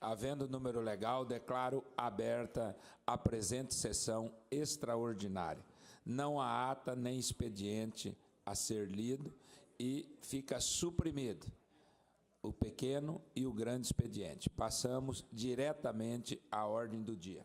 Havendo número legal, declaro aberta a presente sessão extraordinária. Não há ata nem expediente a ser lido e fica suprimido o pequeno e o grande expediente. Passamos diretamente à ordem do dia.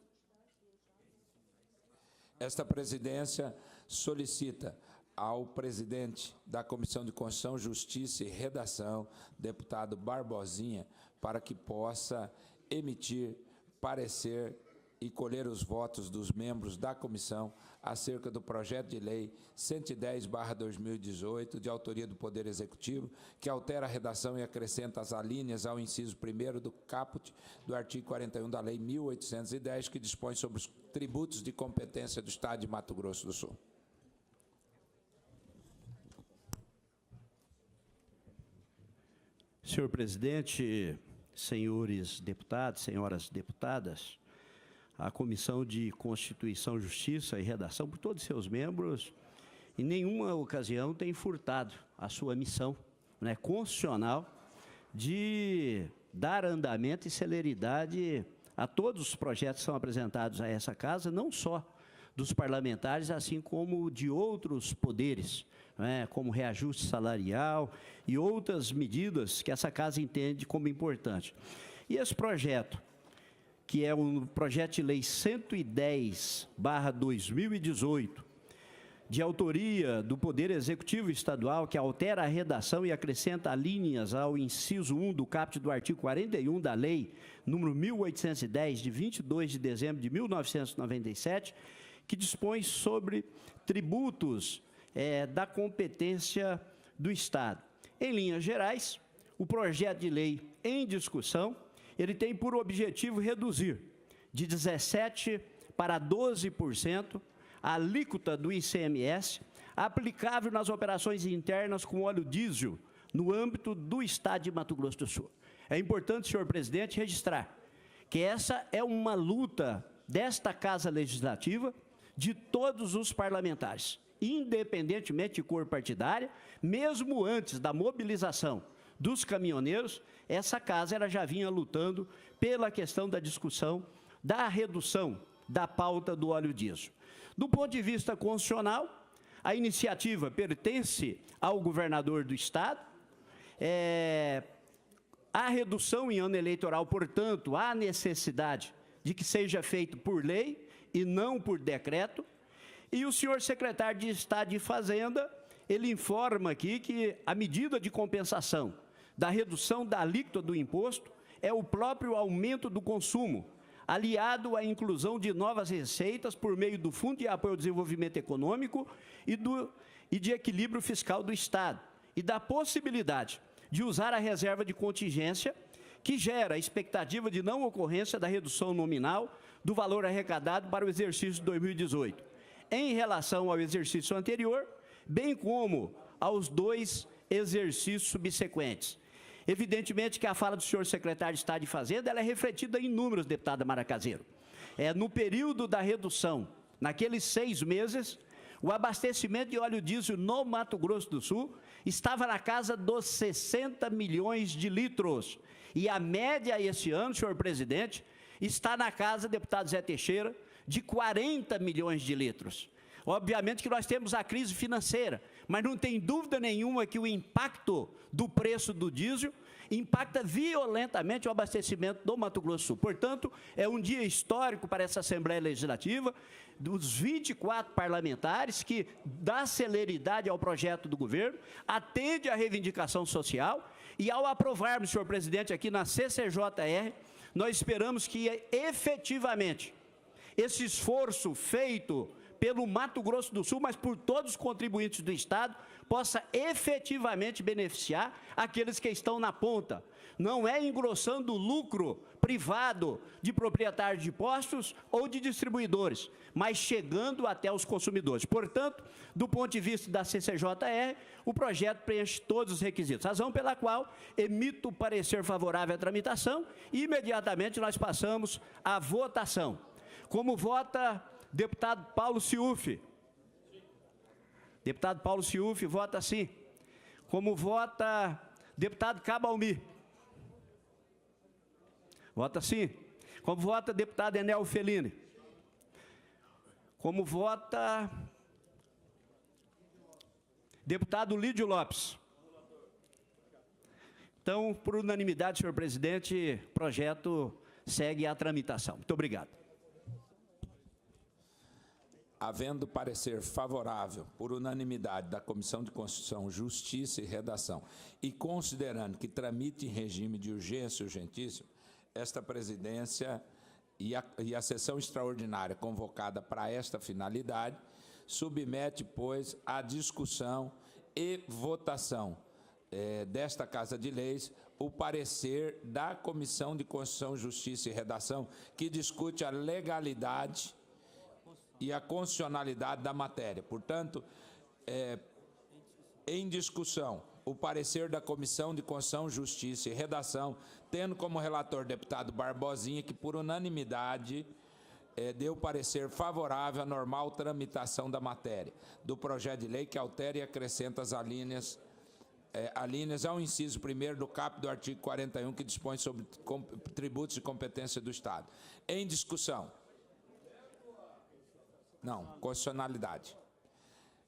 Esta presidência solicita ao presidente da Comissão de Constituição, Justiça e Redação, deputado Barbosinha, para que possa emitir parecer e colher os votos dos membros da comissão acerca do projeto de lei 110/2018, de autoria do Poder Executivo, que altera a redação e acrescenta as alíneas ao inciso 1º do caput do artigo 41 da Lei 1810, que dispõe sobre os tributos de competência do Estado de Mato Grosso do Sul. Senhor presidente, senhores deputados, senhoras deputadas, a Comissão de Constituição, Justiça e Redação, por todos os seus membros, em nenhuma ocasião tem furtado a sua missão, né, constitucional de dar andamento e celeridade a todos os projetos que são apresentados a essa casa, não só dos parlamentares, assim como de outros poderes, né, como reajuste salarial e outras medidas que essa casa entende como importante. E esse projeto, que é o projeto de lei 110/2018, de autoria do Poder Executivo Estadual, que altera a redação e acrescenta linhas ao inciso 1 do caput do artigo 41 da Lei número 1810, de 22 de dezembro de 1997, que dispõe sobre tributos da competência do Estado. Em linhas gerais, o projeto de lei em discussão, ele tem por objetivo reduzir de 17% para 12% a alíquota do ICMS aplicável nas operações internas com óleo diesel no âmbito do Estado de Mato Grosso do Sul. É importante, senhor presidente, registrar que essa é uma luta desta Casa Legislativa, de todos os parlamentares, independentemente de cor partidária, mesmo antes da mobilização dos caminhoneiros, essa casa ela já vinha lutando pela questão da discussão da redução da pauta do óleo diesel. Do ponto de vista constitucional, a iniciativa pertence ao governador do Estado. A redução em ano eleitoral, portanto, há necessidade de que seja feito por lei e não por decreto. E o senhor secretário de Estado de Fazenda, ele informa aqui que a medida de compensação da redução da alíquota do imposto é o próprio aumento do consumo, aliado à inclusão de novas receitas por meio do Fundo de Apoio ao Desenvolvimento Econômico e de Equilíbrio Fiscal do Estado, e da possibilidade de usar a reserva de contingência, que gera a expectativa de não ocorrência da redução nominal do valor arrecadado para o exercício de 2018, em relação ao exercício anterior, bem como aos 2 exercícios subsequentes. Evidentemente que a fala do senhor secretário de Estado de Fazenda ela é refletida em números, deputada Mara Caseiro. No período da redução, naqueles 6 meses, o abastecimento de óleo diesel no Mato Grosso do Sul estava na casa dos 60 milhões de litros. E a média esse ano, senhor presidente, está na casa, deputado Zé Teixeira, de 40 milhões de litros. Obviamente que nós temos a crise financeira, mas não tem dúvida nenhuma que o impacto do preço do diesel impacta violentamente o abastecimento do Mato Grosso do Sul. Portanto, é um dia histórico para essa Assembleia Legislativa, dos 24 parlamentares, que dá celeridade ao projeto do governo, atende à reivindicação social, e ao aprovarmos, senhor presidente, aqui na CCJR, nós esperamos que efetivamente esse esforço feito pelo Mato Grosso do Sul, mas por todos os contribuintes do Estado, possa efetivamente beneficiar aqueles que estão na ponta. Não é engrossando o lucro privado de proprietários de postos ou de distribuidores, mas chegando até os consumidores. Portanto, do ponto de vista da CCJR, o projeto preenche todos os requisitos, razão pela qual emito o parecer favorável à tramitação e imediatamente nós passamos à votação. Como vota deputado Paulo Ciufi? Deputado Paulo Ciufi vota sim. Como vota deputado Cabalmi? Vota sim. Como vota deputado Enel Fellini? Como vota deputado Lídio Lopes? Então, por unanimidade, senhor presidente, o projeto segue a tramitação. Muito obrigado. Havendo parecer favorável, por unanimidade, da Comissão de Constituição, Justiça e Redação, e considerando que tramite em regime de urgência e urgentíssimo, esta presidência e a sessão extraordinária convocada para esta finalidade, submete, pois, à discussão e votação desta Casa de Leis o parecer da Comissão de Constituição, Justiça e Redação, que discute a legalidade e a constitucionalidade da matéria. Portanto, em discussão, o parecer da Comissão de Constituição, Justiça e Redação, tendo como relator o deputado Barbosinha, que por unanimidade deu parecer favorável à normal tramitação da matéria do projeto de lei que altera e acrescenta as alíneas ao inciso 1º do caput do artigo 41, que dispõe sobre tributos de competência do Estado. Em discussão. Não, constitucionalidade.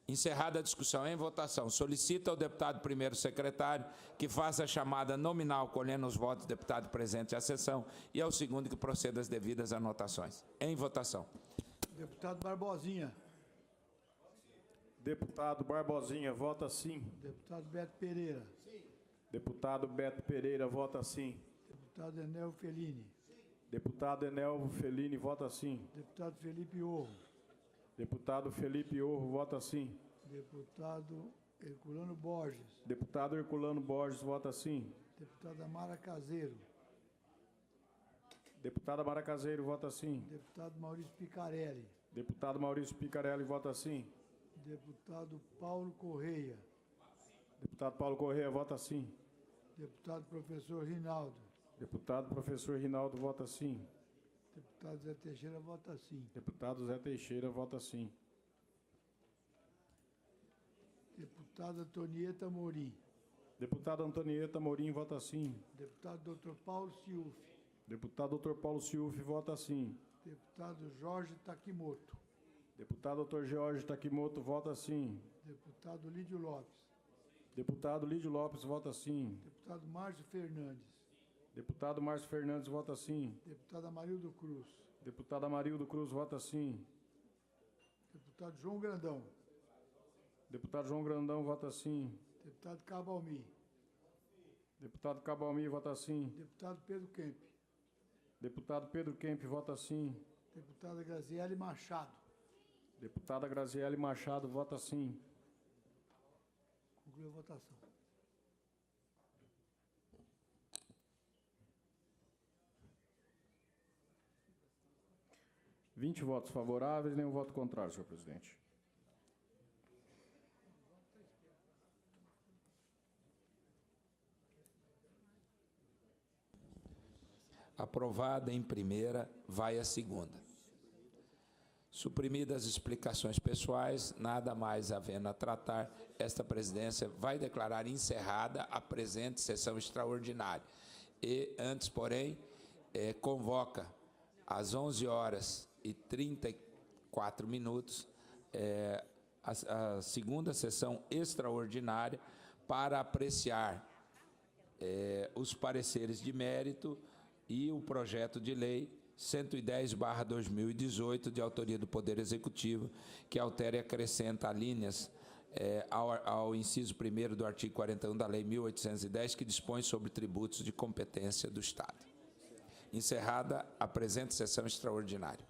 Encerrada a discussão, em votação, solicita ao deputado primeiro secretário que faça a chamada nominal, colhendo os votos do deputado presente à sessão, e ao segundo que proceda às devidas anotações. Em votação. Deputado Barbosinha. Deputado Barbosinha, vota sim. Deputado Beto Pereira. Sim. Deputado Beto Pereira, vota sim. Deputado Enel Fellini. Deputado Enel Fellini, vota sim. Deputado Felipe Orro. Deputado Felipe Orro, vota sim. Deputado Herculano Borges. Deputado Herculano Borges, vota sim. Deputada Mara Caseiro. Deputada Mara Caseiro, vota sim. Deputado Maurício Picarelli. Deputado Maurício Picarelli, vota sim. Deputado Paulo Correia. Deputado Paulo Correia, vota sim. Deputado Professor Rinaldo. Deputado Professor Rinaldo, vota sim. Deputado Zé Teixeira, vota sim. Deputado Zé Teixeira, vota sim. Deputada Antonieta Morim. Deputada Antonieta Morim, vota sim. Deputado Dr. Paulo Ciuf. Deputado Dr. Paulo Ciuf, vota sim. Deputado Jorge Takimoto. Deputado Dr. Jorge Takimoto, vota sim. Deputado Lídio Lopes. Deputado Lídio Lopes, vota sim. Deputado Márcio Fernandes. Deputado Márcio Fernandes, vota sim. Deputada Marildo Cruz. Deputada Marildo Cruz, vota sim. Deputado João Grandão. Deputado João Grandão, vota sim. Deputado Cabalmi. Deputado Cabalmi, vota sim. Deputado Pedro Kemp. Deputado Pedro Kemp, vota sim. Deputada Graziele Machado. Deputada Graziele Machado, vota sim. Concluiu a votação. Vinte votos favoráveis, nenhum voto contrário, senhor presidente. Aprovada em primeira, vai a segunda. Suprimidas as explicações pessoais, nada mais havendo a tratar, esta presidência vai declarar encerrada a presente sessão extraordinária. E, antes, porém, convoca às 11h34 a segunda sessão extraordinária para apreciar os pareceres de mérito e o projeto de lei 110/2018, de autoria do Poder Executivo, que altera e acrescenta alíneas ao inciso 1º do artigo 41 da Lei 1810, que dispõe sobre tributos de competência do Estado. Encerrada a presente sessão extraordinária.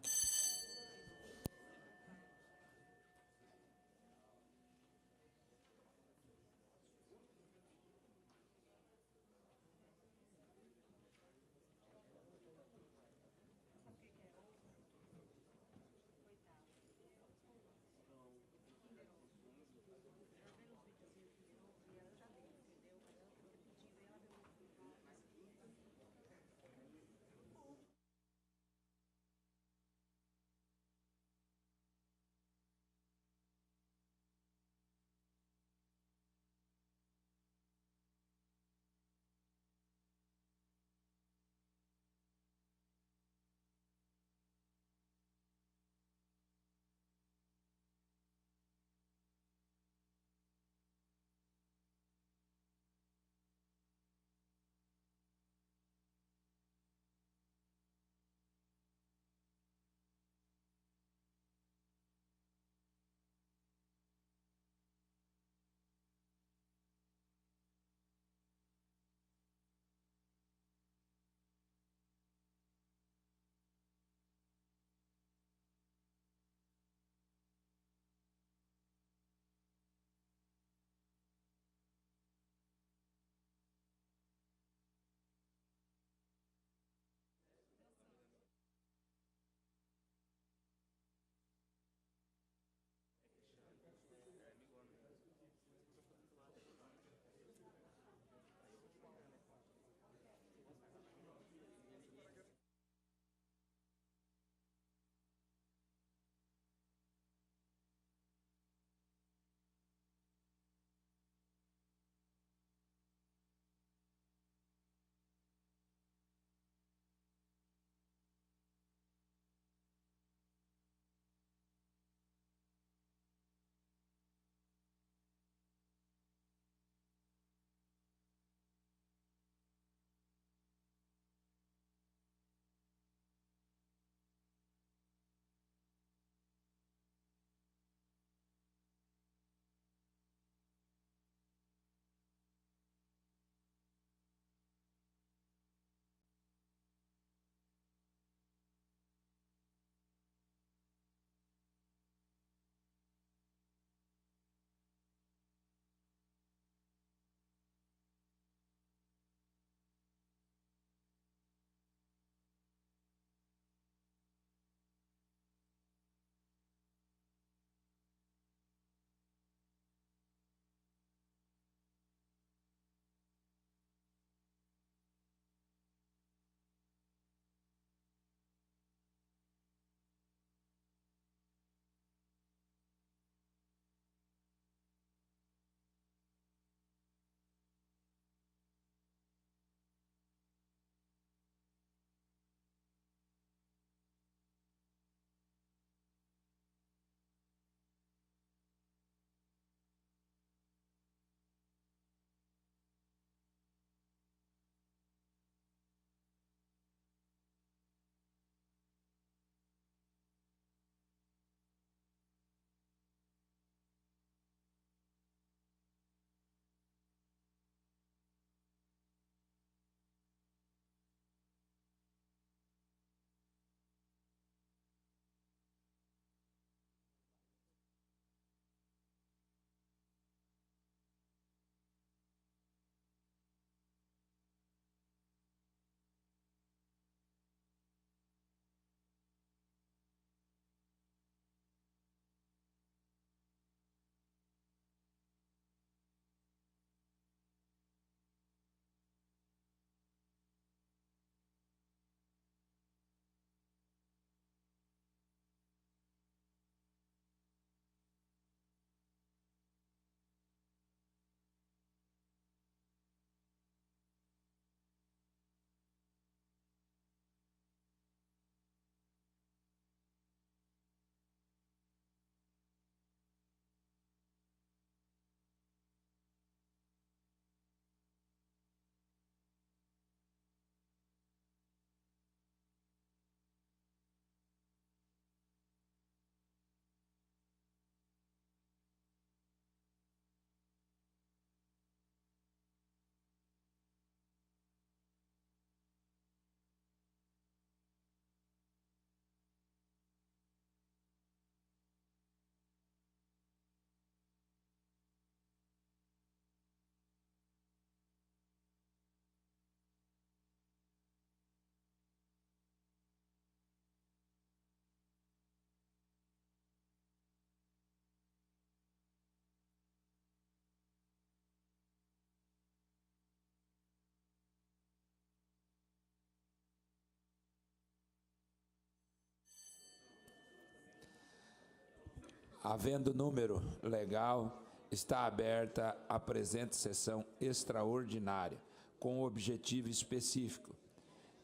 Havendo número legal, está aberta a presente sessão extraordinária, com o objetivo específico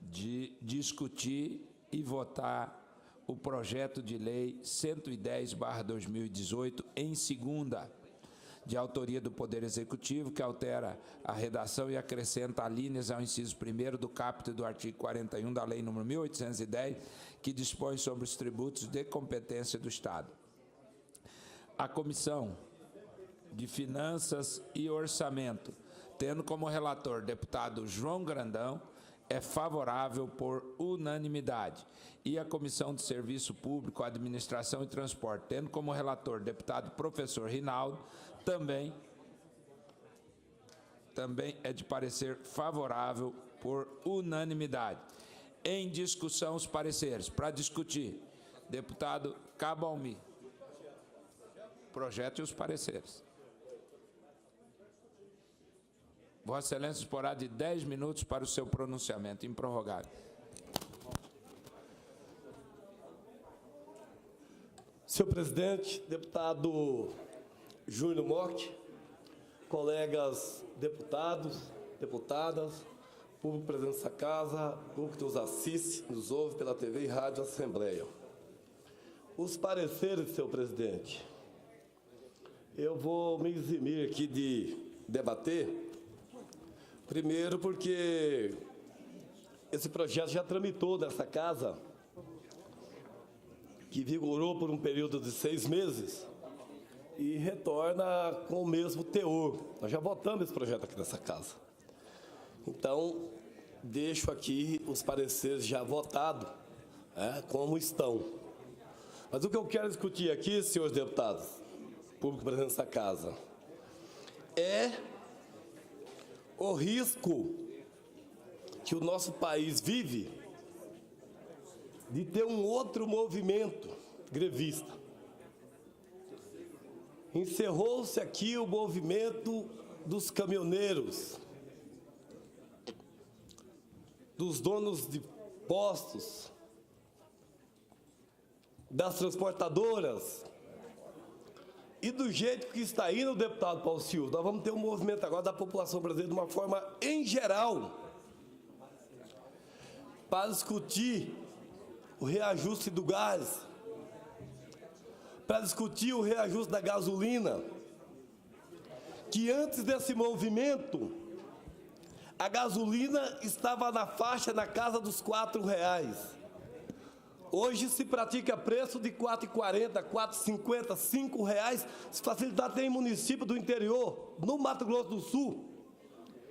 de discutir e votar o projeto de lei 110/2018 em segunda, de autoria do Poder Executivo, que altera a redação e acrescenta alíneas ao inciso 1º do caput do artigo 41 da Lei nº 1810, que dispõe sobre os tributos de competência do Estado. A Comissão de Finanças e Orçamento, tendo como relator deputado João Grandão, é favorável por unanimidade. E a Comissão de Serviço Público, Administração e Transporte, tendo como relator deputado professor Rinaldo, também é de parecer favorável por unanimidade. Em discussão, os pareceres. Para discutir, deputado Cabo Almi. Projeto e os pareceres. Vossa Excelência disporá de 10 minutos para o seu pronunciamento. Improrrogável. Senhor presidente, deputado Júnior Mock, colegas deputados, deputadas, público presente nessa casa, público que nos assiste, nos ouve pela TV e Rádio Assembleia. Os pareceres, senhor presidente, eu vou me eximir aqui de debater, primeiro porque esse projeto já tramitou nessa casa, que vigorou por um período de 6 meses, e retorna com o mesmo teor. Nós já votamos esse projeto aqui nessa casa. Então, deixo aqui os pareceres já votados, como estão. Mas o que eu quero discutir aqui, senhores deputados, público presente nessa casa, é o risco que o nosso país vive de ter um outro movimento grevista. Encerrou-se aqui o movimento dos caminhoneiros, dos donos de postos, das transportadoras. E do jeito que está indo o deputado Paulo Silva, nós vamos ter um movimento agora da população brasileira de uma forma em geral, para discutir o reajuste do gás, para discutir o reajuste da gasolina, que antes desse movimento, a gasolina estava na faixa, na casa dos R$4. Hoje se pratica preço de R$4,40, R$4,50, R$5. Se facilitar, tem município do interior, no Mato Grosso do Sul,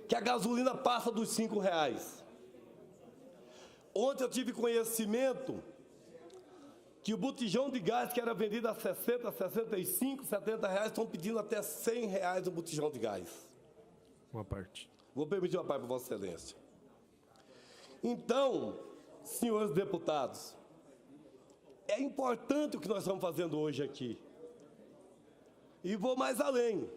que a gasolina passa dos R$5. Ontem eu tive conhecimento que o botijão de gás que era vendido a 60, 65, R$70, estão pedindo até R$100 o botijão de gás. Uma parte. Vou permitir uma parte para Vossa Excelência. Então, senhores deputados, é importante o que nós estamos fazendo hoje aqui. E vou mais além.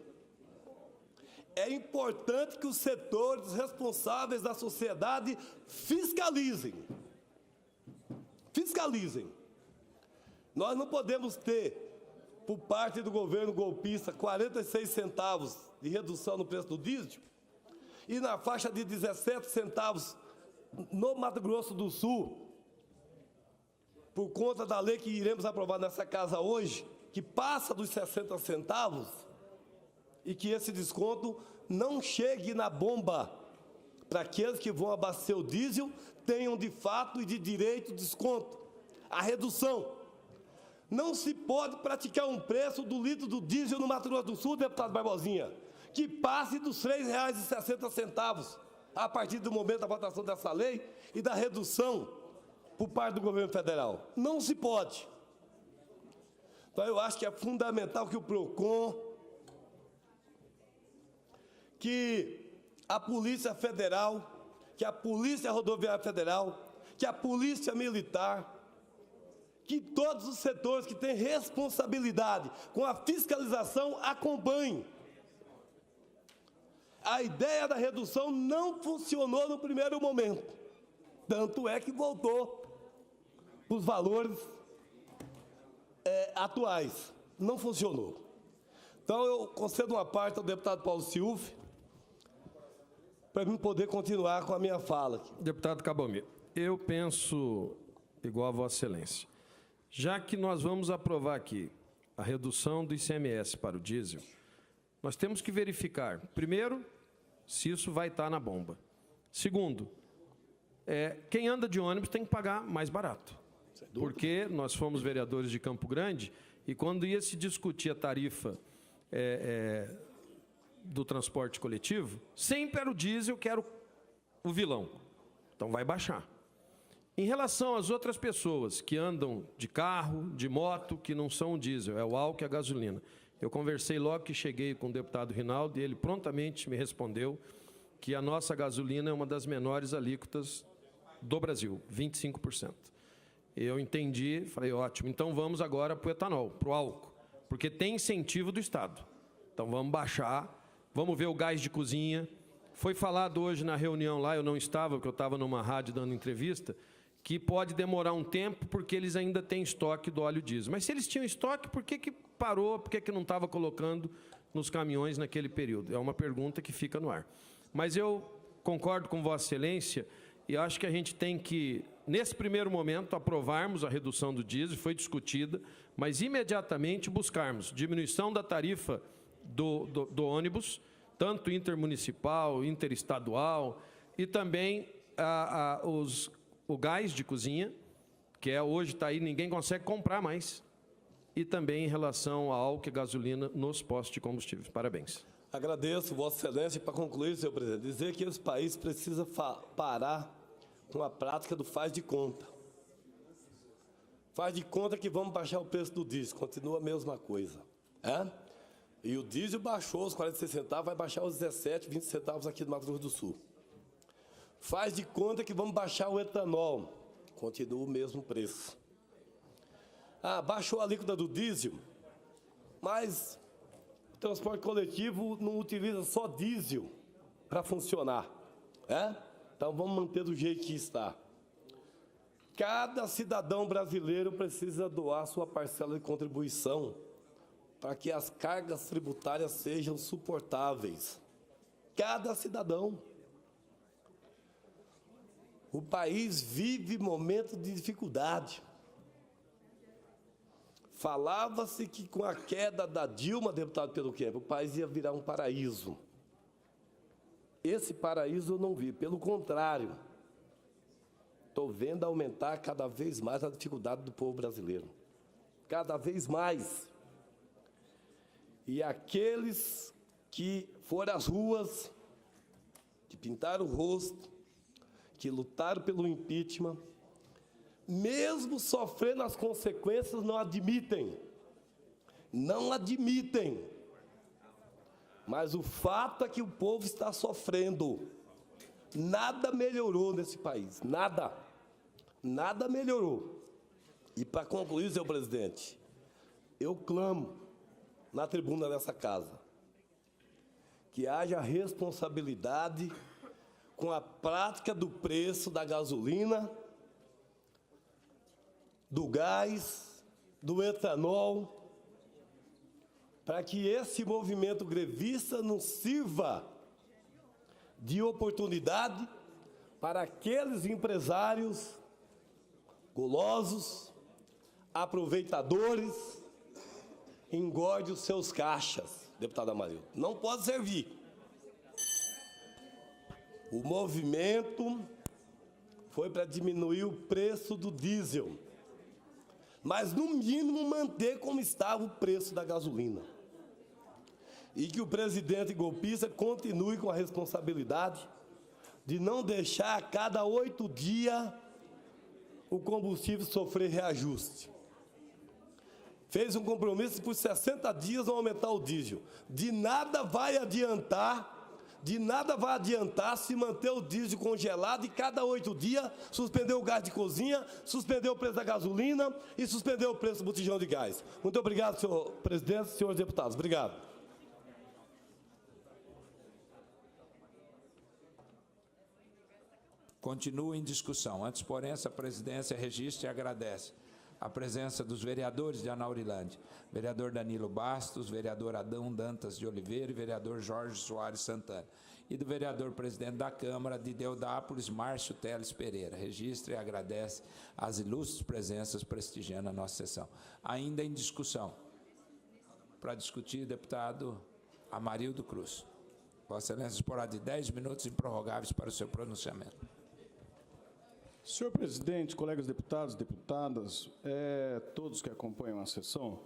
É importante que os setores responsáveis da sociedade fiscalizem. Fiscalizem. Nós não podemos ter, por parte do governo golpista, 46 centavos de redução no preço do diesel e na faixa de 17 centavos no Mato Grosso do Sul, por conta da lei que iremos aprovar nessa casa hoje, que passa dos 60 centavos, e que esse desconto não chegue na bomba, para aqueles que vão abastecer o diesel tenham de fato e de direito desconto. A redução. Não se pode praticar um preço do litro do diesel no Mato Grosso do Sul, deputado Barbosinha, que passe dos R$3,60 a partir do momento da votação dessa lei e da redução por parte do governo federal. Não se pode. Então, eu acho que é fundamental que o PROCON, que a Polícia Federal, que a Polícia Rodoviária Federal, que a Polícia Militar, que todos os setores que têm responsabilidade com a fiscalização acompanhem. A ideia da redução não funcionou no primeiro momento. Tanto é que voltou para os valores atuais. não funcionou. Então, eu concedo uma parte ao deputado Paulo Silva, para mim poder continuar com a minha fala aqui. Deputado Cabalmi, eu penso igual a Vossa Excelência. Já que nós vamos aprovar aqui a redução do ICMS para o diesel, nós temos que verificar, primeiro, se isso vai estar na bomba. Segundo, quem anda de ônibus tem que pagar mais barato. Porque nós fomos vereadores de Campo Grande e quando ia se discutir a tarifa do transporte coletivo, sempre era o diesel que era o vilão. Então vai baixar. Em relação às outras pessoas que andam de carro, de moto, que não são o diesel, é o álcool e a gasolina. Eu conversei logo que cheguei com o deputado Rinaldo e ele prontamente me respondeu que a nossa gasolina é uma das menores alíquotas do Brasil, 25%. Eu entendi, falei, ótimo, então vamos agora para o etanol, para o álcool, porque tem incentivo do Estado. Então vamos baixar, vamos ver o gás de cozinha. Foi falado hoje na reunião lá, eu não estava, porque eu estava numa rádio dando entrevista, que pode demorar um tempo porque eles ainda têm estoque do óleo diesel. Mas se eles tinham estoque, por que parou, por que não estava colocando nos caminhões naquele período? É uma pergunta que fica no ar. Mas eu concordo com Vossa Excelência e acho que a gente tem que, nesse primeiro momento, aprovarmos a redução do diesel, foi discutida, mas imediatamente buscarmos diminuição da tarifa do ônibus, tanto intermunicipal, interestadual, e também o gás de cozinha, que hoje está aí, ninguém consegue comprar mais, e também em relação ao álcool e gasolina nos postos de combustíveis. Parabéns. Agradeço, Vossa Excelência, e para concluir, senhor presidente, dizer que esse país precisa parar com a prática do faz de conta. Faz de conta que vamos baixar o preço do diesel, continua a mesma coisa. E o diesel baixou os 46 centavos, vai baixar os 17, 20 centavos aqui do Mato Grosso do Sul. Faz de conta que vamos baixar o etanol, continua o mesmo preço. Baixou a alíquota do diesel, mas o transporte coletivo não utiliza só diesel para funcionar. Então vamos manter do jeito que está. Cada cidadão brasileiro precisa doar sua parcela de contribuição para que as cargas tributárias sejam suportáveis. Cada cidadão. O país vive momentos de dificuldade. Falava-se que com a queda da Dilma, deputado Pedro Kemp, o país ia virar um paraíso. Esse paraíso eu não vi, pelo contrário. Estou vendo aumentar cada vez mais a dificuldade do povo brasileiro. Cada vez mais. E aqueles que foram às ruas, que pintaram o rosto, que lutaram pelo impeachment, mesmo sofrendo as consequências, não admitem. Não admitem. Mas o fato é que o povo está sofrendo. Nada melhorou nesse país. Nada. Nada melhorou. E para concluir, senhor presidente, eu clamo na tribuna dessa casa que haja responsabilidade com a prática do preço da gasolina, do gás, do etanol, para que esse movimento grevista não sirva de oportunidade para aqueles empresários golosos, aproveitadores, engorde os seus caixas, deputado Amarildo. Não pode servir. O movimento foi para diminuir o preço do diesel, mas, no mínimo, manter como estava o preço da gasolina. E que o presidente golpista continue com a responsabilidade de não deixar a cada 8 dias o combustível sofrer reajuste. Fez um compromisso por 60 dias não aumentar o diesel. De nada vai adiantar se manter o diesel congelado e cada 8 dias suspender o gás de cozinha, suspender o preço da gasolina e suspender o preço do botijão de gás. Muito obrigado, senhor presidente, senhores deputados. Obrigado. Continua em discussão. Antes, porém, essa presidência registra e agradece a presença dos vereadores de Anaurilândia, vereador Danilo Bastos, vereador Adão Dantas de Oliveira e vereador Jorge Soares Santana, e do vereador presidente da Câmara de Deodápolis, Márcio Teles Pereira. Registra e agradece as ilustres presenças prestigiando a nossa sessão. Ainda em discussão. Para discutir, deputado Amarildo Cruz. Vossa Excelência disporá de 10 minutos improrrogáveis para o seu pronunciamento. Senhor presidente, colegas deputados, deputadas, todos que acompanham a sessão,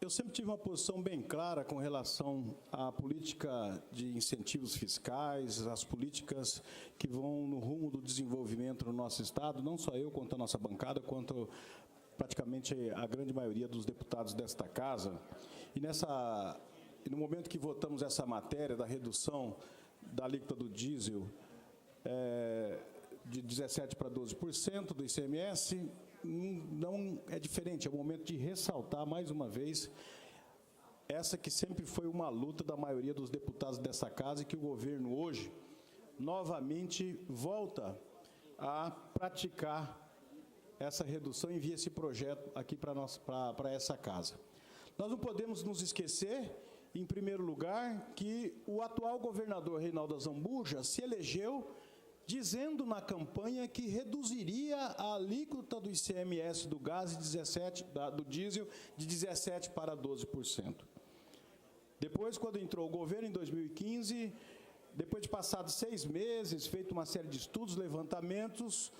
eu sempre tive uma posição bem clara com relação à política de incentivos fiscais, as políticas que vão no rumo do desenvolvimento no nosso Estado, não só eu, quanto a nossa bancada, quanto praticamente a grande maioria dos deputados desta casa. E no momento que votamos essa matéria da redução da alíquota do diesel de 17% para 12% do ICMS, não é diferente, é o momento de ressaltar mais uma vez essa que sempre foi uma luta da maioria dos deputados dessa casa e que o governo hoje novamente volta a praticar essa redução e envia esse projeto aqui para essa casa. Nós não podemos nos esquecer, em primeiro lugar, que o atual governador Reinaldo Azambuja se elegeu dizendo na campanha que reduziria a alíquota do ICMS do gás do diesel de 17% para 12%. Depois, quando entrou o governo, em 2015, depois de passados 6 meses, feito uma série de estudos, levantamentos,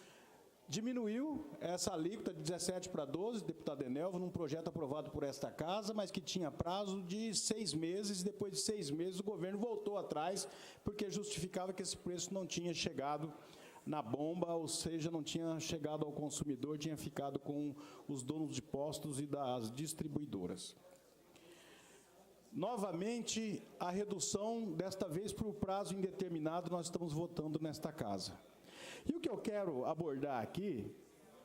diminuiu essa alíquota de 17 para 12, deputado Enelvo, num projeto aprovado por esta casa, mas que tinha prazo de 6 meses, e depois de 6 meses o governo voltou atrás, porque justificava que esse preço não tinha chegado na bomba, ou seja, não tinha chegado ao consumidor, tinha ficado com os donos de postos e das distribuidoras. Novamente, a redução, desta vez por prazo indeterminado, nós estamos votando nesta casa. E o que eu quero abordar aqui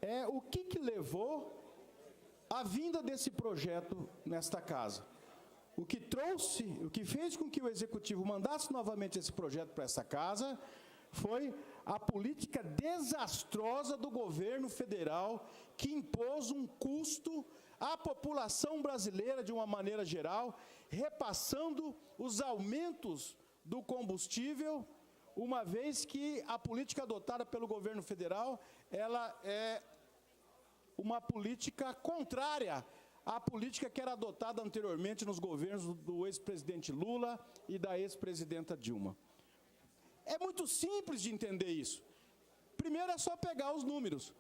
é o que levou à vinda desse projeto nesta casa. O que fez com que o Executivo mandasse novamente esse projeto para essa casa foi a política desastrosa do governo federal, que impôs um custo à população brasileira de uma maneira geral, repassando os aumentos do combustível, uma vez que a política adotada pelo governo federal, ela é uma política contrária à política que era adotada anteriormente nos governos do ex-presidente Lula e da ex-presidenta Dilma. É muito simples de entender isso. Primeiro é só pegar os números.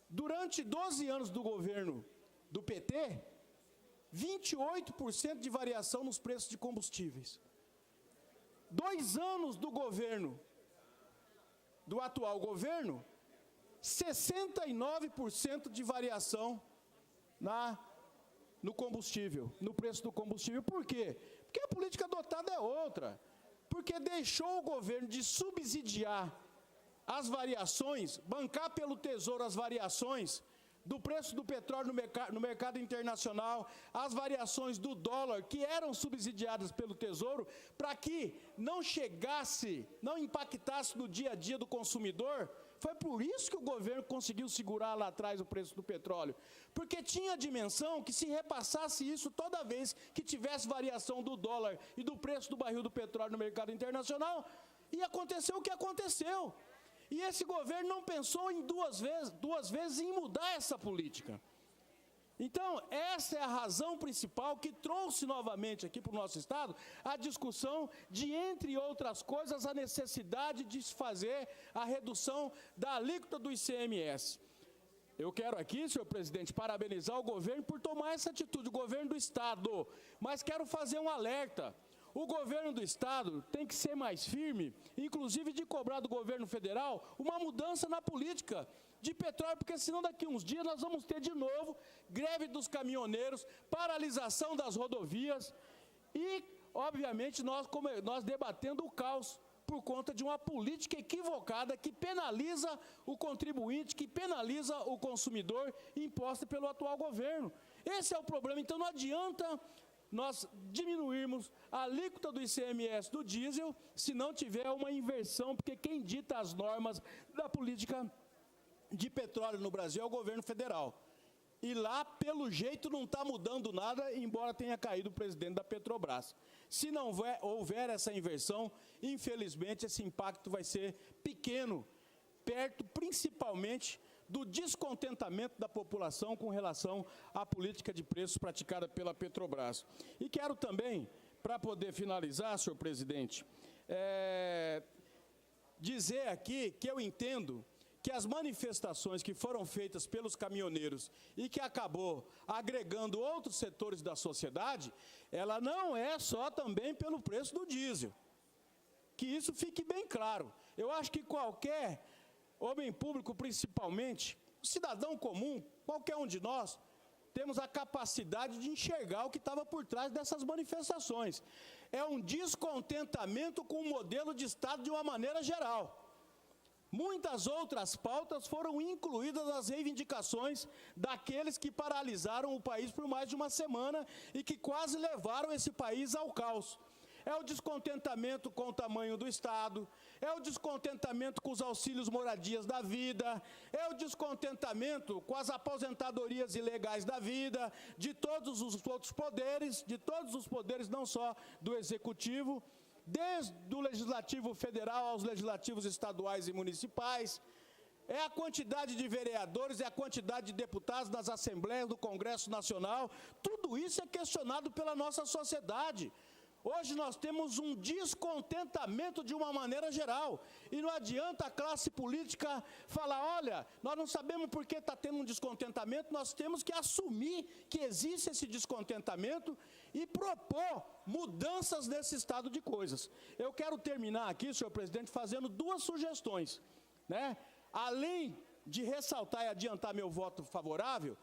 Durante 12 anos do governo do PT, 28% de variação nos preços de combustíveis. 2 anos do governo, do atual governo, 69% de variação no combustível, no preço do combustível. Por quê? Porque a política adotada é outra. Porque deixou o governo de subsidiar as variações, bancar pelo Tesouro as variações do preço do petróleo no mercado internacional, as variações do dólar, que eram subsidiadas pelo Tesouro, para que não impactasse no dia a dia do consumidor. Foi por isso que o governo conseguiu segurar lá atrás o preço do petróleo. Porque tinha a dimensão que, se repassasse isso toda vez que tivesse variação do dólar e do preço do barril do petróleo no mercado internacional, ia acontecer o que aconteceu. E esse governo não pensou em duas vezes em mudar essa política. Então, essa é a razão principal que trouxe novamente aqui para o nosso Estado a discussão de, entre outras coisas, a necessidade de se fazer a redução da alíquota do ICMS. Eu quero aqui, senhor presidente, parabenizar o governo por tomar essa atitude, o governo do Estado, mas quero fazer um alerta. O governo do Estado tem que ser mais firme, inclusive de cobrar do governo federal uma mudança na política de petróleo, porque senão daqui a uns dias nós vamos ter de novo greve dos caminhoneiros, paralisação das rodovias e, obviamente, nós debatendo o caos por conta de uma política equivocada que penaliza o contribuinte, que penaliza o consumidor, imposta pelo atual governo. Esse é o problema. Então não adianta nós diminuirmos a alíquota do ICMS do diesel se não tiver uma inversão, porque quem dita as normas da política de petróleo no Brasil é o governo federal. E lá, pelo jeito, não está mudando nada, embora tenha caído o presidente da Petrobras. Se não houver essa inversão, infelizmente, esse impacto vai ser pequeno, perto, principalmente, do descontentamento da população com relação à política de preços praticada pela Petrobras. E quero também, para poder finalizar, senhor presidente, dizer aqui que eu entendo que as manifestações que foram feitas pelos caminhoneiros e que acabou agregando outros setores da sociedade, ela não é só também pelo preço do diesel. Que isso fique bem claro. Eu acho que qualquer homem público, principalmente, cidadão comum, qualquer um de nós, temos a capacidade de enxergar o que estava por trás dessas manifestações. É um descontentamento com o modelo de Estado de uma maneira geral. Muitas outras pautas foram incluídas nas reivindicações daqueles que paralisaram o país por mais de uma semana e que quase levaram esse país ao caos. É o descontentamento com o tamanho do Estado, é o descontentamento com os auxílios moradias da vida, é o descontentamento com as aposentadorias ilegais da vida, de todos os outros poderes, não só do Executivo, desde o Legislativo Federal aos Legislativos Estaduais e Municipais. É a quantidade de vereadores, é a quantidade de deputados nas Assembleias do Congresso Nacional. Tudo isso é questionado pela nossa sociedade. Hoje nós temos um descontentamento de uma maneira geral. E não adianta a classe política falar, olha, nós não sabemos por que está tendo um descontentamento, nós temos que assumir que existe esse descontentamento e propor mudanças nesse estado de coisas. Eu quero terminar aqui, senhor presidente, fazendo duas sugestões, né? Além de ressaltar e adiantar meu voto favorável,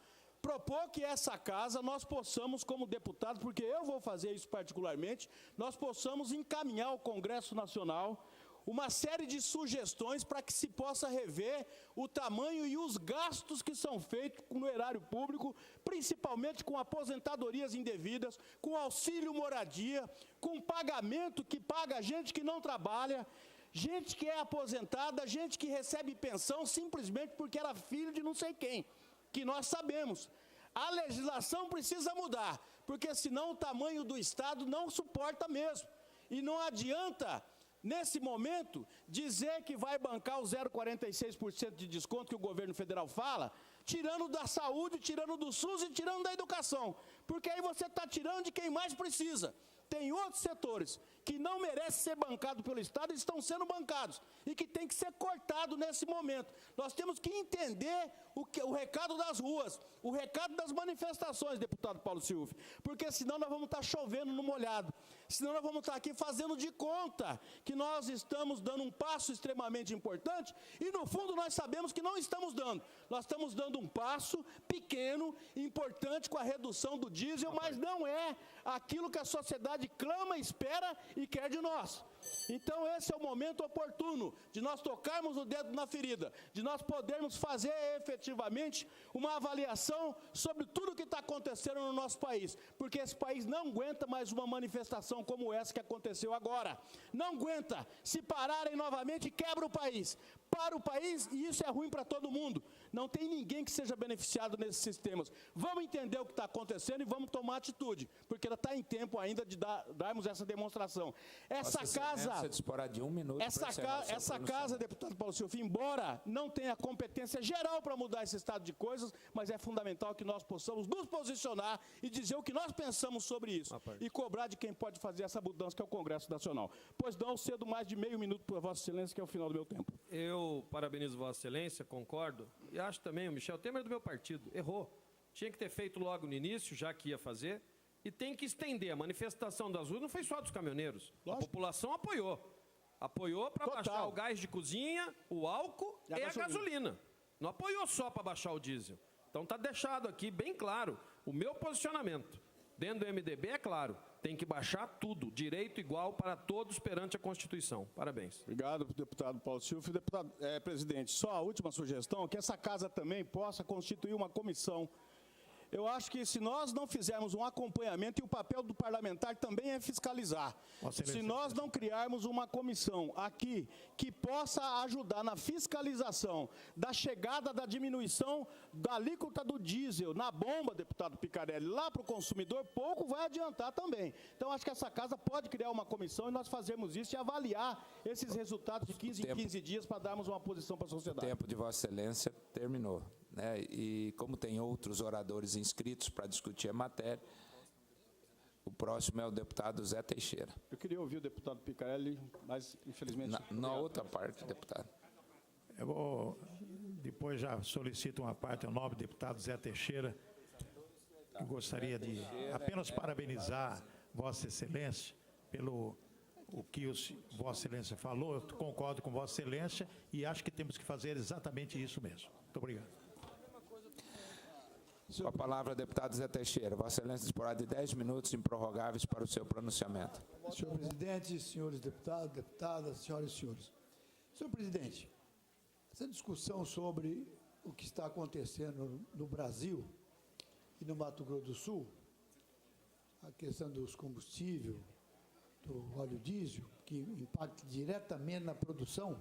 propor que essa casa nós possamos, como deputados, porque eu vou fazer isso particularmente, nós possamos encaminhar ao Congresso Nacional uma série de sugestões para que se possa rever o tamanho e os gastos que são feitos no erário público, principalmente com aposentadorias indevidas, com auxílio moradia, com pagamento que paga gente que não trabalha, gente que é aposentada, gente que recebe pensão simplesmente porque era filho de não sei quem, que nós sabemos. A legislação precisa mudar, porque senão o tamanho do Estado não suporta mesmo. E não adianta, nesse momento, dizer que vai bancar o 0,46% de desconto que o governo federal fala, tirando da saúde, tirando do SUS e tirando da educação. Porque aí você está tirando de quem mais precisa. Tem outros setores que não merecem ser bancados pelo Estado e estão sendo bancados e que tem que ser cortado nesse momento. Nós temos que entender o recado das ruas, o recado das manifestações, deputado Paulo Silva, porque senão nós vamos estar chovendo no molhado, senão nós vamos estar aqui fazendo de conta que nós estamos dando um passo extremamente importante e no fundo nós sabemos que não estamos dando. Nós estamos dando um passo pequeno, importante com a redução do diesel, mas não é aquilo que a sociedade clama, espera e quer de nós. Então esse é o momento oportuno de nós tocarmos o dedo na ferida, de nós podermos fazer efetivamente uma avaliação sobre tudo o que está acontecendo no nosso país, porque esse país não aguenta mais uma manifestação como essa que aconteceu agora. Não aguenta. Se pararem novamente, quebra o país. Para o país, e isso é ruim para todo mundo. Não tem ninguém que seja beneficiado nesses sistemas. Vamos entender o que está acontecendo e vamos tomar atitude, porque ela está em tempo ainda de darmos essa demonstração. Essa casa, de 1 minuto essa casa, deputado Paulo Silva, embora não tenha competência geral para mudar esse estado de coisas, mas é fundamental que nós possamos nos posicionar e dizer o que nós pensamos sobre isso e cobrar de quem pode fazer essa mudança, que é o Congresso Nacional. Pois não cedo mais de meio minuto para Vossa Excelência, que é o final do meu tempo. Eu parabenizo Vossa Excelência, concordo. E acho também, o Michel Temer é do meu partido, errou. Tinha que ter feito logo no início, já que ia fazer, e tem que estender. A manifestação das ruas não foi só dos caminhoneiros. A população apoiou. Apoiou para baixar o gás de cozinha, o álcool e a gasolina. Não apoiou só para baixar o diesel. Então está deixado aqui bem claro o meu posicionamento. Dentro do MDB, é claro, tem que baixar tudo, direito igual para todos perante a Constituição. Parabéns. Obrigado, deputado Paulo Silva. Deputado, presidente, só a última sugestão, que essa casa também possa constituir uma comissão Eu acho que se nós não fizermos um acompanhamento, e o papel do parlamentar também é fiscalizar, se nós não criarmos uma comissão aqui que possa ajudar na fiscalização da chegada da diminuição da alíquota do diesel na bomba, deputado Picarelli, lá para o consumidor, pouco vai adiantar também. Então, acho que essa casa pode criar uma comissão e nós fazermos isso e avaliar esses resultados de 15 em 15 dias para darmos uma posição para a sociedade. O tempo de Vossa Excelência terminou, né? E como tem outros oradores inscritos para discutir a matéria, o próximo é o deputado Zé Teixeira. Eu queria ouvir o deputado Picarelli, mas infelizmente... Na outra parte, deputado. Eu vou, depois já solicito uma parte ao nobre deputado Zé Teixeira. Eu gostaria de apenas parabenizar Vossa Excelência pelo o que Vossa Excelência falou. Eu concordo com Vossa Excelência e acho que temos que fazer exatamente isso mesmo. Muito obrigado. Com a palavra, deputado Zé Teixeira. Vossa Excelência disporá de 10 minutos improrrogáveis para o seu pronunciamento. Senhor presidente, senhores deputados, deputadas, senhoras e senhores. Senhor presidente, essa discussão sobre o que está acontecendo no Brasil e no Mato Grosso do Sul, a questão dos combustíveis, do óleo diesel, que impacta diretamente na produção,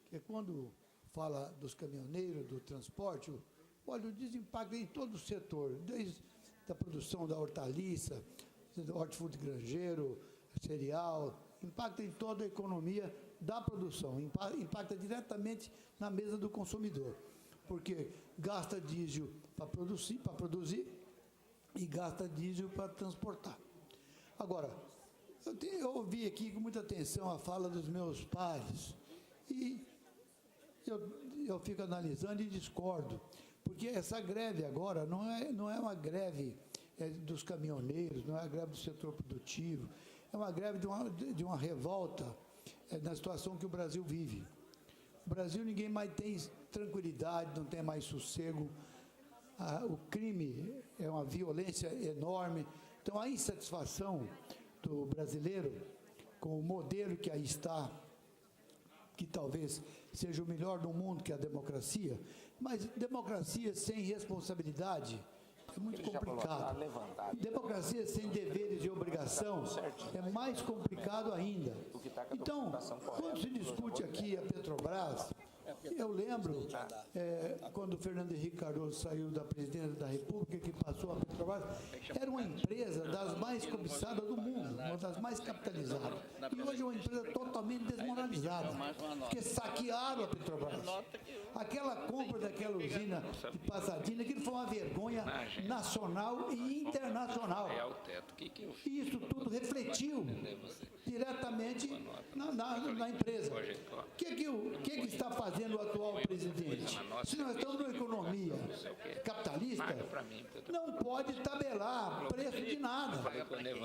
que é quando fala dos caminhoneiros, do transporte, o óleo diesel impacta em todo o setor, desde a produção da hortaliça, do hortifruti granjeiro, cereal, impacta em toda a economia da produção, impacta diretamente na mesa do consumidor, porque gasta diesel para produzir e gasta diesel para transportar. Agora, eu ouvi aqui com muita atenção a fala dos meus pares e eu fico analisando e discordo, porque essa greve agora não é uma greve dos caminhoneiros, não é uma greve do setor produtivo, é uma greve de uma revolta na situação que o Brasil vive. O Brasil, ninguém mais tem tranquilidade, não tem mais sossego, o crime é uma violência enorme, então a insatisfação do brasileiro com o modelo que aí está, que talvez seja o melhor do mundo, que é a democracia, mas democracia sem responsabilidade é muito complicado. Democracia sem deveres e obrigação é mais complicado ainda. Então, quando se discute aqui a Petrobras, eu lembro, quando o Fernando Henrique Cardoso saiu da presidência da República, que passou a Petrobras, era uma empresa das mais cobiçadas do mundo, uma das mais capitalizadas. E hoje é uma empresa totalmente desmoralizada, porque saquearam a Petrobras. Aquela compra daquela usina de Pasadena, aquilo foi uma vergonha nacional e internacional. E isso tudo refletiu diretamente na empresa. O que está fazendo o atual presidente? Se nós estamos numa economia capitalista, não pode tabelar preço de nada.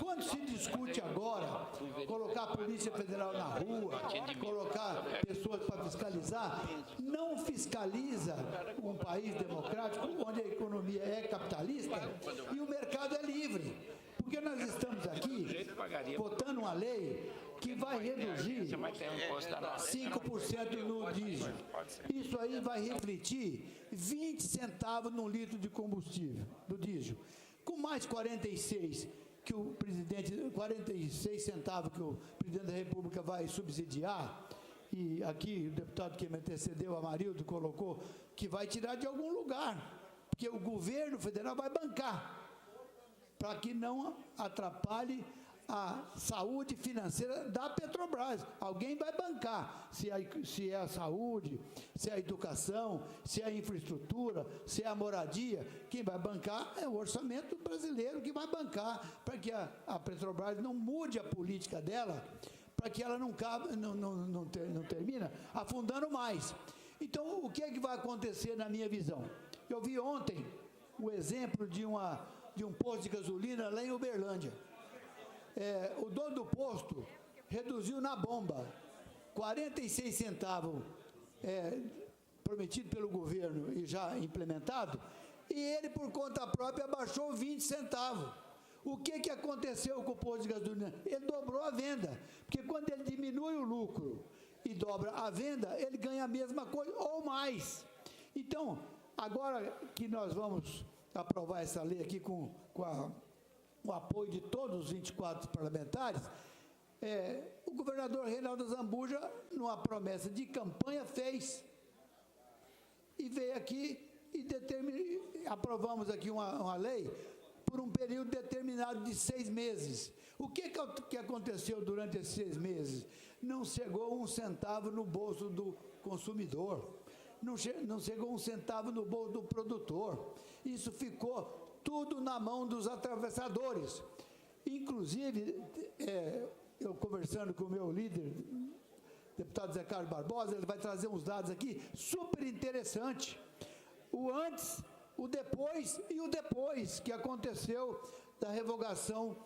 Quando se discute agora colocar a Polícia Federal na rua, colocar pessoas para fiscalizar, não fiscaliza um país democrático onde a economia é capitalista e o mercado é livre. Porque nós estamos aqui votando uma lei que vai reduzir 5% no diesel. Isso aí vai refletir 20 centavos no litro de combustível, do diesel. Com mais 46 centavos que o presidente da República vai subsidiar, e aqui o deputado que me antecedeu, Amarildo, colocou que vai tirar de algum lugar, porque o governo federal vai bancar, para que não atrapalhe a saúde financeira da Petrobras. Alguém vai bancar, se é a saúde, se é a educação, se é a infraestrutura, se é a moradia. Quem vai bancar é o orçamento brasileiro que vai bancar, para que a Petrobras não mude a política dela, para que ela não termine afundando mais. Então, o que é que vai acontecer na minha visão? Eu vi ontem o exemplo de um posto de gasolina lá em Uberlândia. O dono do posto reduziu na bomba 46 centavos prometido pelo governo e já implementado, e ele, por conta própria, abaixou 20 centavos. O que aconteceu com o posto de gasolina? Ele dobrou a venda, porque quando ele diminui o lucro e dobra a venda, ele ganha a mesma coisa ou mais. Então, agora que nós vamos aprovar essa lei aqui com o apoio de todos os 24 parlamentares, o governador Reinaldo Zambuja, numa promessa de campanha, fez. E veio aqui e aprovamos aqui uma lei por um período determinado de 6 meses. O que aconteceu durante esses 6 meses? Não chegou um centavo no bolso do consumidor, não chegou um centavo no bolso do produtor. Isso ficou tudo na mão dos atravessadores. Inclusive, eu conversando com o meu líder, deputado Zé Carlos Barbosa, ele vai trazer uns dados aqui super interessantes. O antes, o depois e o depois que aconteceu da revogação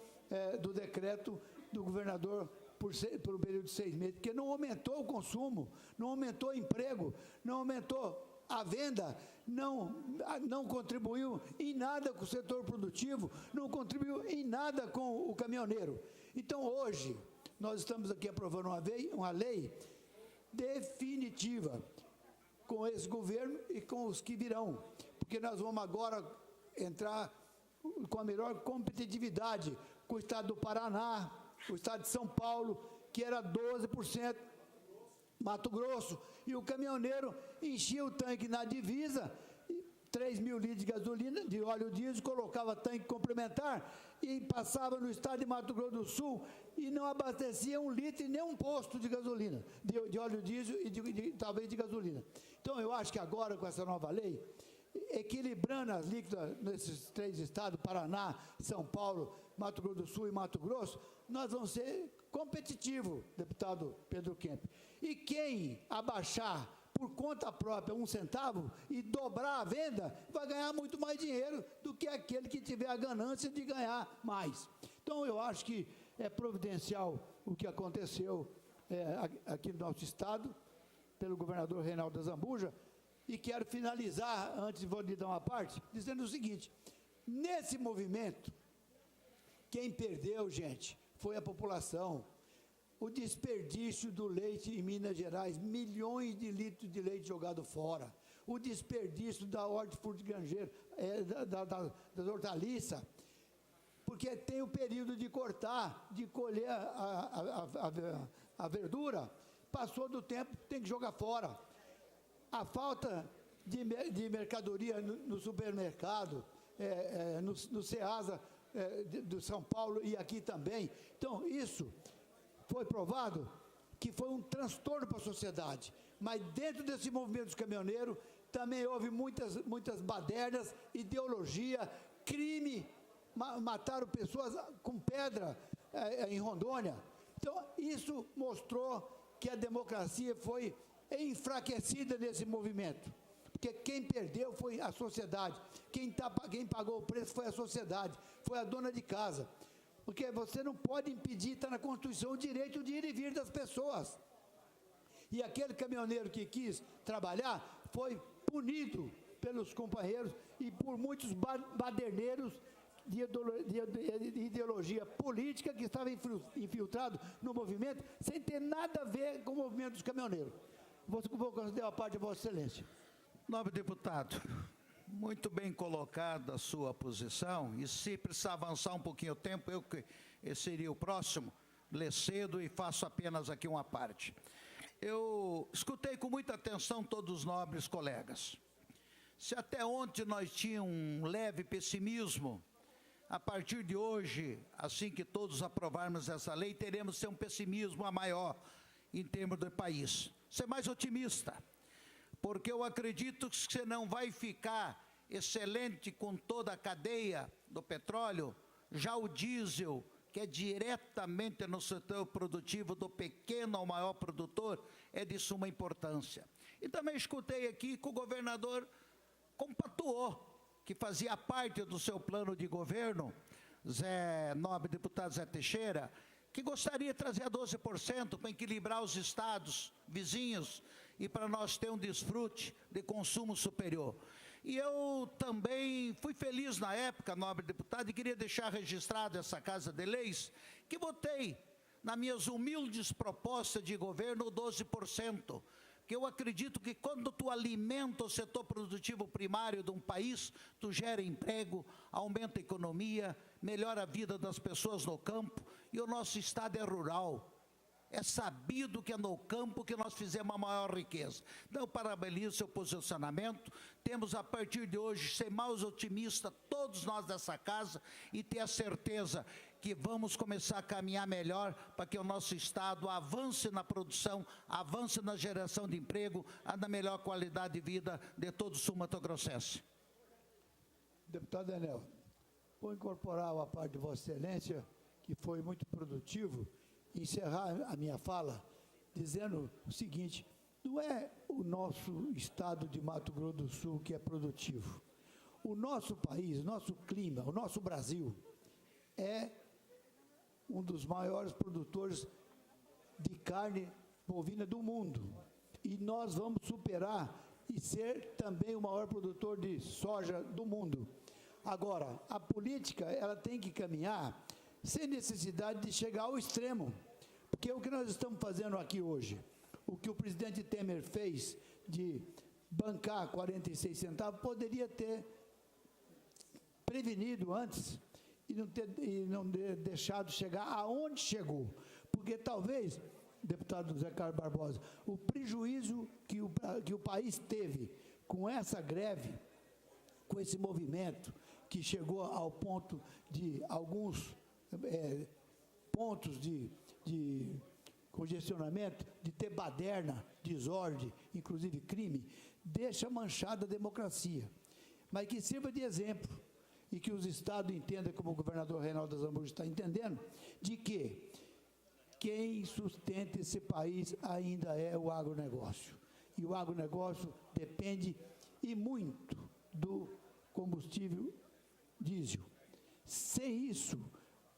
do decreto do governador por um período de 6 meses, porque não aumentou o consumo, não aumentou o emprego, não aumentou a venda, não contribuiu em nada com o setor produtivo, não contribuiu em nada com o caminhoneiro. Então, hoje, nós estamos aqui aprovando uma lei definitiva com esse governo e com os que virão, porque nós vamos agora entrar com a melhor competitividade com o estado do Paraná, o estado de São Paulo, que era 12%, Mato Grosso, e o caminhoneiro enchia o tanque na divisa, 3 mil litros de gasolina, de óleo diesel, colocava tanque complementar e passava no estado de Mato Grosso do Sul e não abastecia 1 litro e nem um posto de gasolina, de óleo diesel e talvez de gasolina. Então, eu acho que agora, com essa nova lei, equilibrando as líquidas nesses 3 estados, Paraná, São Paulo, Mato Grosso do Sul e Mato Grosso, nós vamos ser competitivos, deputado Pedro Kemp. E quem abaixar por conta própria 1 centavo e dobrar a venda, vai ganhar muito mais dinheiro do que aquele que tiver a ganância de ganhar mais. Então, eu acho que é providencial o que aconteceu aqui no nosso estado, pelo governador Reinaldo Zambuja, e quero finalizar, antes vou lhe dar uma parte, dizendo o seguinte: nesse movimento, quem perdeu, gente, foi a população. O desperdício do leite em Minas Gerais, milhões de litros de leite jogado fora. O desperdício da hortifrutigranjeira, das hortaliças, porque tem o período de cortar, de colher a verdura, passou do tempo, tem que jogar fora. A falta de mercadoria no supermercado, no Ceasa do São Paulo e aqui também. Então, isso foi provado que foi um transtorno para a sociedade. Mas dentro desse movimento dos caminhoneiros, também houve muitas badernas, ideologia, crime, mataram pessoas com pedra em Rondônia. Então, isso mostrou que a democracia foi enfraquecida nesse movimento. Porque quem perdeu foi a sociedade. Quem pagou o preço foi a sociedade, foi a dona de casa. Porque você não pode impedir, está na Constituição, o direito de ir e vir das pessoas. E aquele caminhoneiro que quis trabalhar foi punido pelos companheiros e por muitos baderneiros de ideologia política que estavam infiltrados no movimento, sem ter nada a ver com o movimento dos caminhoneiros. Vou conceder a parte de Vossa Excelência. Nobre deputado, muito bem colocada a sua posição, e se precisar avançar um pouquinho o tempo, eu seria o próximo, lê cedo e faço apenas aqui uma parte. Eu escutei com muita atenção todos os nobres colegas. Se até ontem nós tínhamos um leve pessimismo, a partir de hoje, assim que todos aprovarmos essa lei, teremos um pessimismo a maior em termos do país. Ser mais otimista, porque eu acredito que você não vai ficar excelente com toda a cadeia do petróleo, já o diesel, que é diretamente no setor produtivo do pequeno ao maior produtor, é de suma importância. E também escutei aqui que o governador compatuou, que fazia parte do seu plano de governo, nobre deputado Zé Teixeira, que gostaria de trazer a 12% para equilibrar os estados vizinhos e para nós ter um desfrute de consumo superior. E eu também fui feliz na época, nobre deputado, e queria deixar registrado essa Casa de Leis, que votei, nas minhas humildes propostas de governo, 12%, que eu acredito que quando tu alimenta o setor produtivo primário de um país, tu gera emprego, aumenta a economia, melhora a vida das pessoas no campo, e o nosso estado é rural. É sabido que é no campo que nós fizemos a maior riqueza. Então, eu parabenizo o seu posicionamento. Temos, a partir de hoje, ser mais otimistas, todos nós dessa casa, e ter a certeza que vamos começar a caminhar melhor para que o nosso estado avance na produção, avance na geração de emprego, na melhor qualidade de vida de todo o sul-mato-grossense. Deputado Enel, vou incorporar a parte de Vossa Excelência, que foi muito produtivo, encerrar a minha fala dizendo o seguinte: não é o nosso estado de Mato Grosso do Sul que é produtivo. O nosso país, o nosso clima, o nosso Brasil é um dos maiores produtores de carne bovina do mundo. E nós vamos superar e ser também o maior produtor de soja do mundo. Agora, a política, ela tem que caminhar sem necessidade de chegar ao extremo. Porque o que nós estamos fazendo aqui hoje, o que o presidente Temer fez de bancar 46 centavos, poderia ter prevenido antes e não ter deixado chegar aonde chegou. Porque talvez, deputado José Carlos Barbosa, o prejuízo que o país teve com essa greve, com esse movimento, que chegou ao ponto de alguns pontos de congestionamento, de ter baderna, desordem, inclusive crime, deixa manchada a democracia. Mas que sirva de exemplo e que os estados entendam, como o governador Reinaldo Azambuja está entendendo, de que quem sustenta esse país ainda é o agronegócio. E o agronegócio depende e muito do combustível diesel. Sem isso,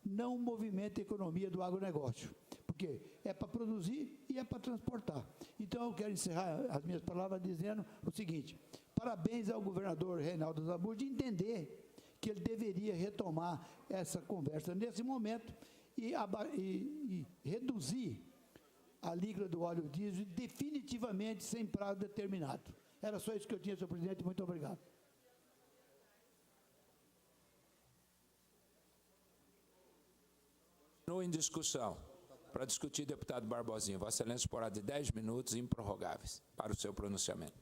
não movimenta a economia do agronegócio, porque é para produzir e é para transportar. Então, eu quero encerrar as minhas palavras dizendo o seguinte: parabéns ao governador Reinaldo Azambuja de entender que ele deveria retomar essa conversa nesse momento e reduzir a alíquota do óleo diesel definitivamente sem prazo determinado. Era só isso que eu tinha, senhor presidente. Muito obrigado. Em discussão. Para discutir, deputado Barbosinha, Vossa Excelência disporá de 10 minutos improrrogáveis para o seu pronunciamento.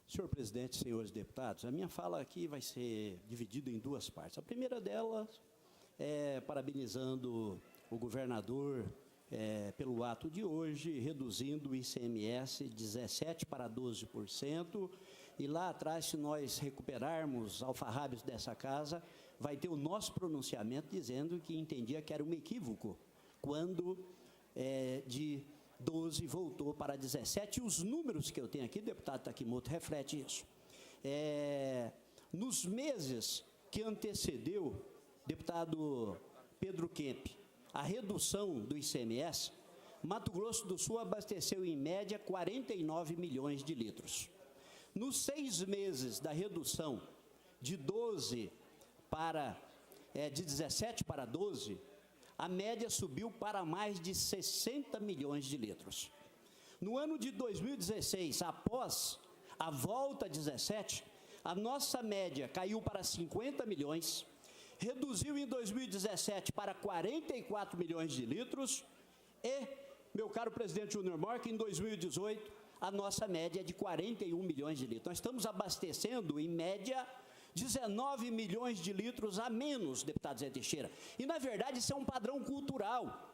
Senhor presidente, senhores deputados, a minha fala aqui vai ser dividida em duas partes. A primeira delas é parabenizando o governador pelo ato de hoje, reduzindo o ICMS de 17% para 12%, e lá atrás, se nós recuperarmos alfarrábios dessa casa, vai ter o nosso pronunciamento dizendo que entendia que era um equívoco, quando de 12 voltou para 17, e os números que eu tenho aqui, deputado Takimoto, reflete isso. Nos meses que antecedeu, deputado Pedro Kemp, a redução do ICMS, Mato Grosso do Sul abasteceu em média 49 milhões de litros. Nos 6 meses da redução de 17 para 12, a média subiu para mais de 60 milhões de litros. No ano de 2016, após a volta a 17, a nossa média caiu para 50 milhões, reduziu em 2017 para 44 milhões de litros e, meu caro presidente Júnior Morca, em 2018, a nossa média é de 41 milhões de litros. Nós estamos abastecendo, em média, 19 milhões de litros a menos, deputado Zé Teixeira. E, na verdade, isso é um padrão cultural.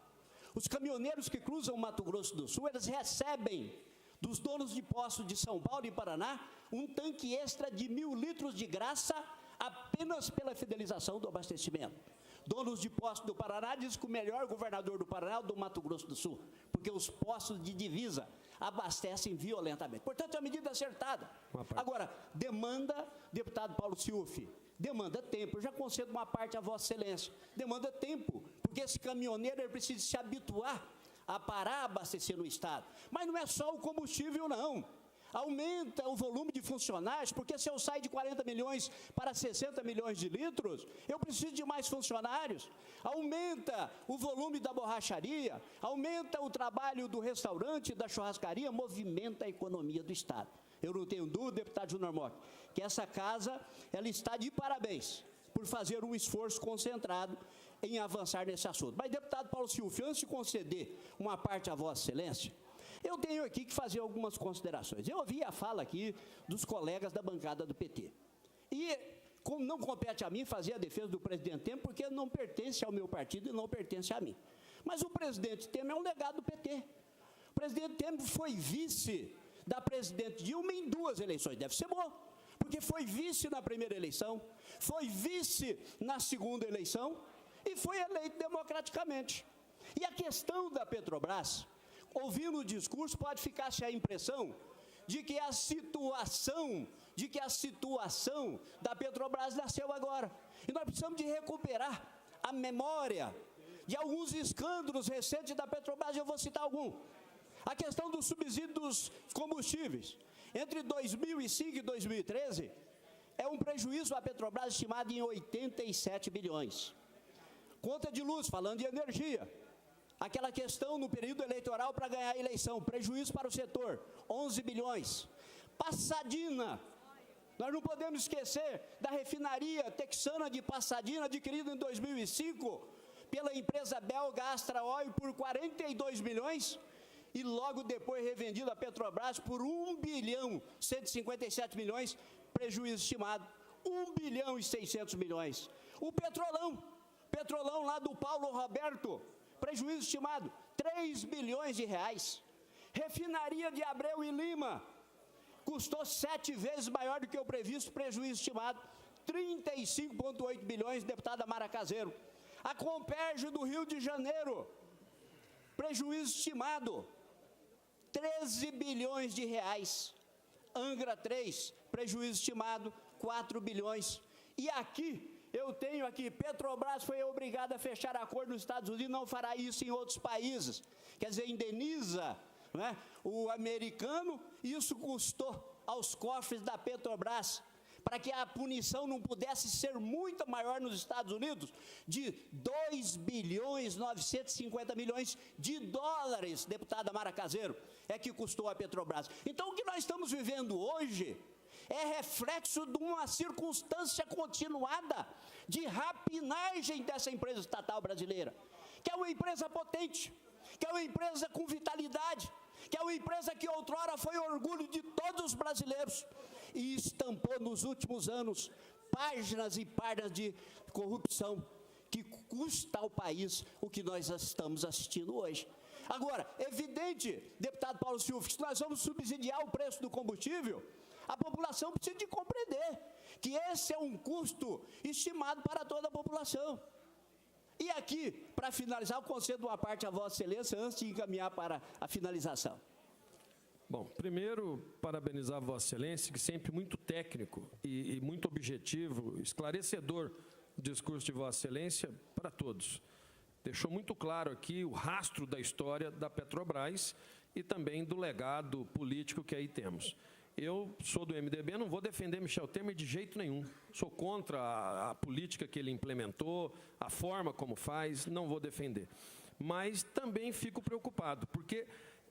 Os caminhoneiros que cruzam o Mato Grosso do Sul, eles recebem dos donos de postos de São Paulo e Paraná um tanque extra de 1.000 litros de graça apenas pela fidelização do abastecimento. Donos de postos do Paraná dizem que o melhor governador do Paraná é o do Mato Grosso do Sul, porque os postos de divisa abastecem violentamente. Portanto, é uma medida acertada. Agora, demanda, deputado Paulo Ciufi, demanda tempo. Eu já concedo uma parte a Vossa Excelência. Demanda tempo, porque esse caminhoneiro ele precisa se habituar a parar a abastecer no Estado. Mas não é só o combustível, não. Aumenta o volume de funcionários, porque se eu saio de 40 milhões para 60 milhões de litros, eu preciso de mais funcionários. Aumenta o volume da borracharia, aumenta o trabalho do restaurante, da churrascaria, movimenta a economia do Estado. Eu não tenho dúvida, deputado Júnior Mota, que essa casa, ela está de parabéns por fazer um esforço concentrado em avançar nesse assunto. Mas, deputado Paulo Silvio, antes de conceder uma parte a Vossa Excelência, eu tenho aqui que fazer algumas considerações. Eu ouvi a fala aqui dos colegas da bancada do PT. E, como não compete a mim fazer a defesa do presidente Temer, porque não pertence ao meu partido e não pertence a mim. Mas o presidente Temer é um legado do PT. O presidente Temer foi vice da presidente Dilma em 2 eleições. Deve ser bom, porque foi vice na primeira eleição, foi vice na segunda eleição e foi eleito democraticamente. E a questão da Petrobras, ouvindo o discurso, pode ficar-se a impressão de que a situação da Petrobras nasceu agora. E nós precisamos de recuperar a memória de alguns escândalos recentes da Petrobras, eu vou citar algum. A questão do subsídio dos combustíveis. Entre 2005 e 2013, é um prejuízo à Petrobras estimado em 87 bilhões. Conta de luz, falando de energia. Aquela questão no período eleitoral para ganhar a eleição, prejuízo para o setor, 11 bilhões. Passadina, nós não podemos esquecer da refinaria texana de Passadina, adquirida em 2005 pela empresa belga Astra Oil por 42 milhões e logo depois revendida a Petrobras por 1 bilhão 157 milhões, prejuízo estimado, 1 bilhão e 600 milhões. O Petrolão lá do Paulo Roberto, prejuízo estimado, 3 bilhões de reais. Refinaria de Abreu e Lima, custou 7 vezes maior do que o previsto, prejuízo estimado, 35,8 bilhões, deputada Mara Caseiro. A Compérgio do Rio de Janeiro, prejuízo estimado, 13 bilhões de reais. Angra 3, prejuízo estimado, 4 bilhões. E aqui, eu tenho aqui, Petrobras foi obrigada a fechar acordo nos Estados Unidos, não fará isso em outros países. Quer dizer, indeniza, não é, o americano, e isso custou aos cofres da Petrobras, para que a punição não pudesse ser muito maior nos Estados Unidos, de 2 bilhões 950 milhões de dólares, deputada Mara Caseiro, é que custou a Petrobras. Então, o que nós estamos vivendo hoje é reflexo de uma circunstância continuada de rapinagem dessa empresa estatal brasileira, que é uma empresa potente, que é uma empresa com vitalidade, que é uma empresa que outrora foi orgulho de todos os brasileiros e estampou nos últimos anos páginas e páginas de corrupção que custa ao país o que nós estamos assistindo hoje. Agora, evidente, deputado Paulo Silvio, que se nós vamos subsidiar o preço do combustível, a população precisa de compreender que esse é um custo estimado para toda a população. E aqui, para finalizar, eu concedo uma parte a Vossa Excelência antes de encaminhar para a finalização. Bom, primeiro, parabenizar Vossa Excelência, que sempre muito técnico e muito objetivo, esclarecedor o discurso de Vossa Excelência para todos. Deixou muito claro aqui o rastro da história da Petrobras e também do legado político que aí temos. Eu sou do MDB, não vou defender Michel Temer de jeito nenhum. Sou contra a política que ele implementou, a forma como faz, não vou defender. Mas também fico preocupado, porque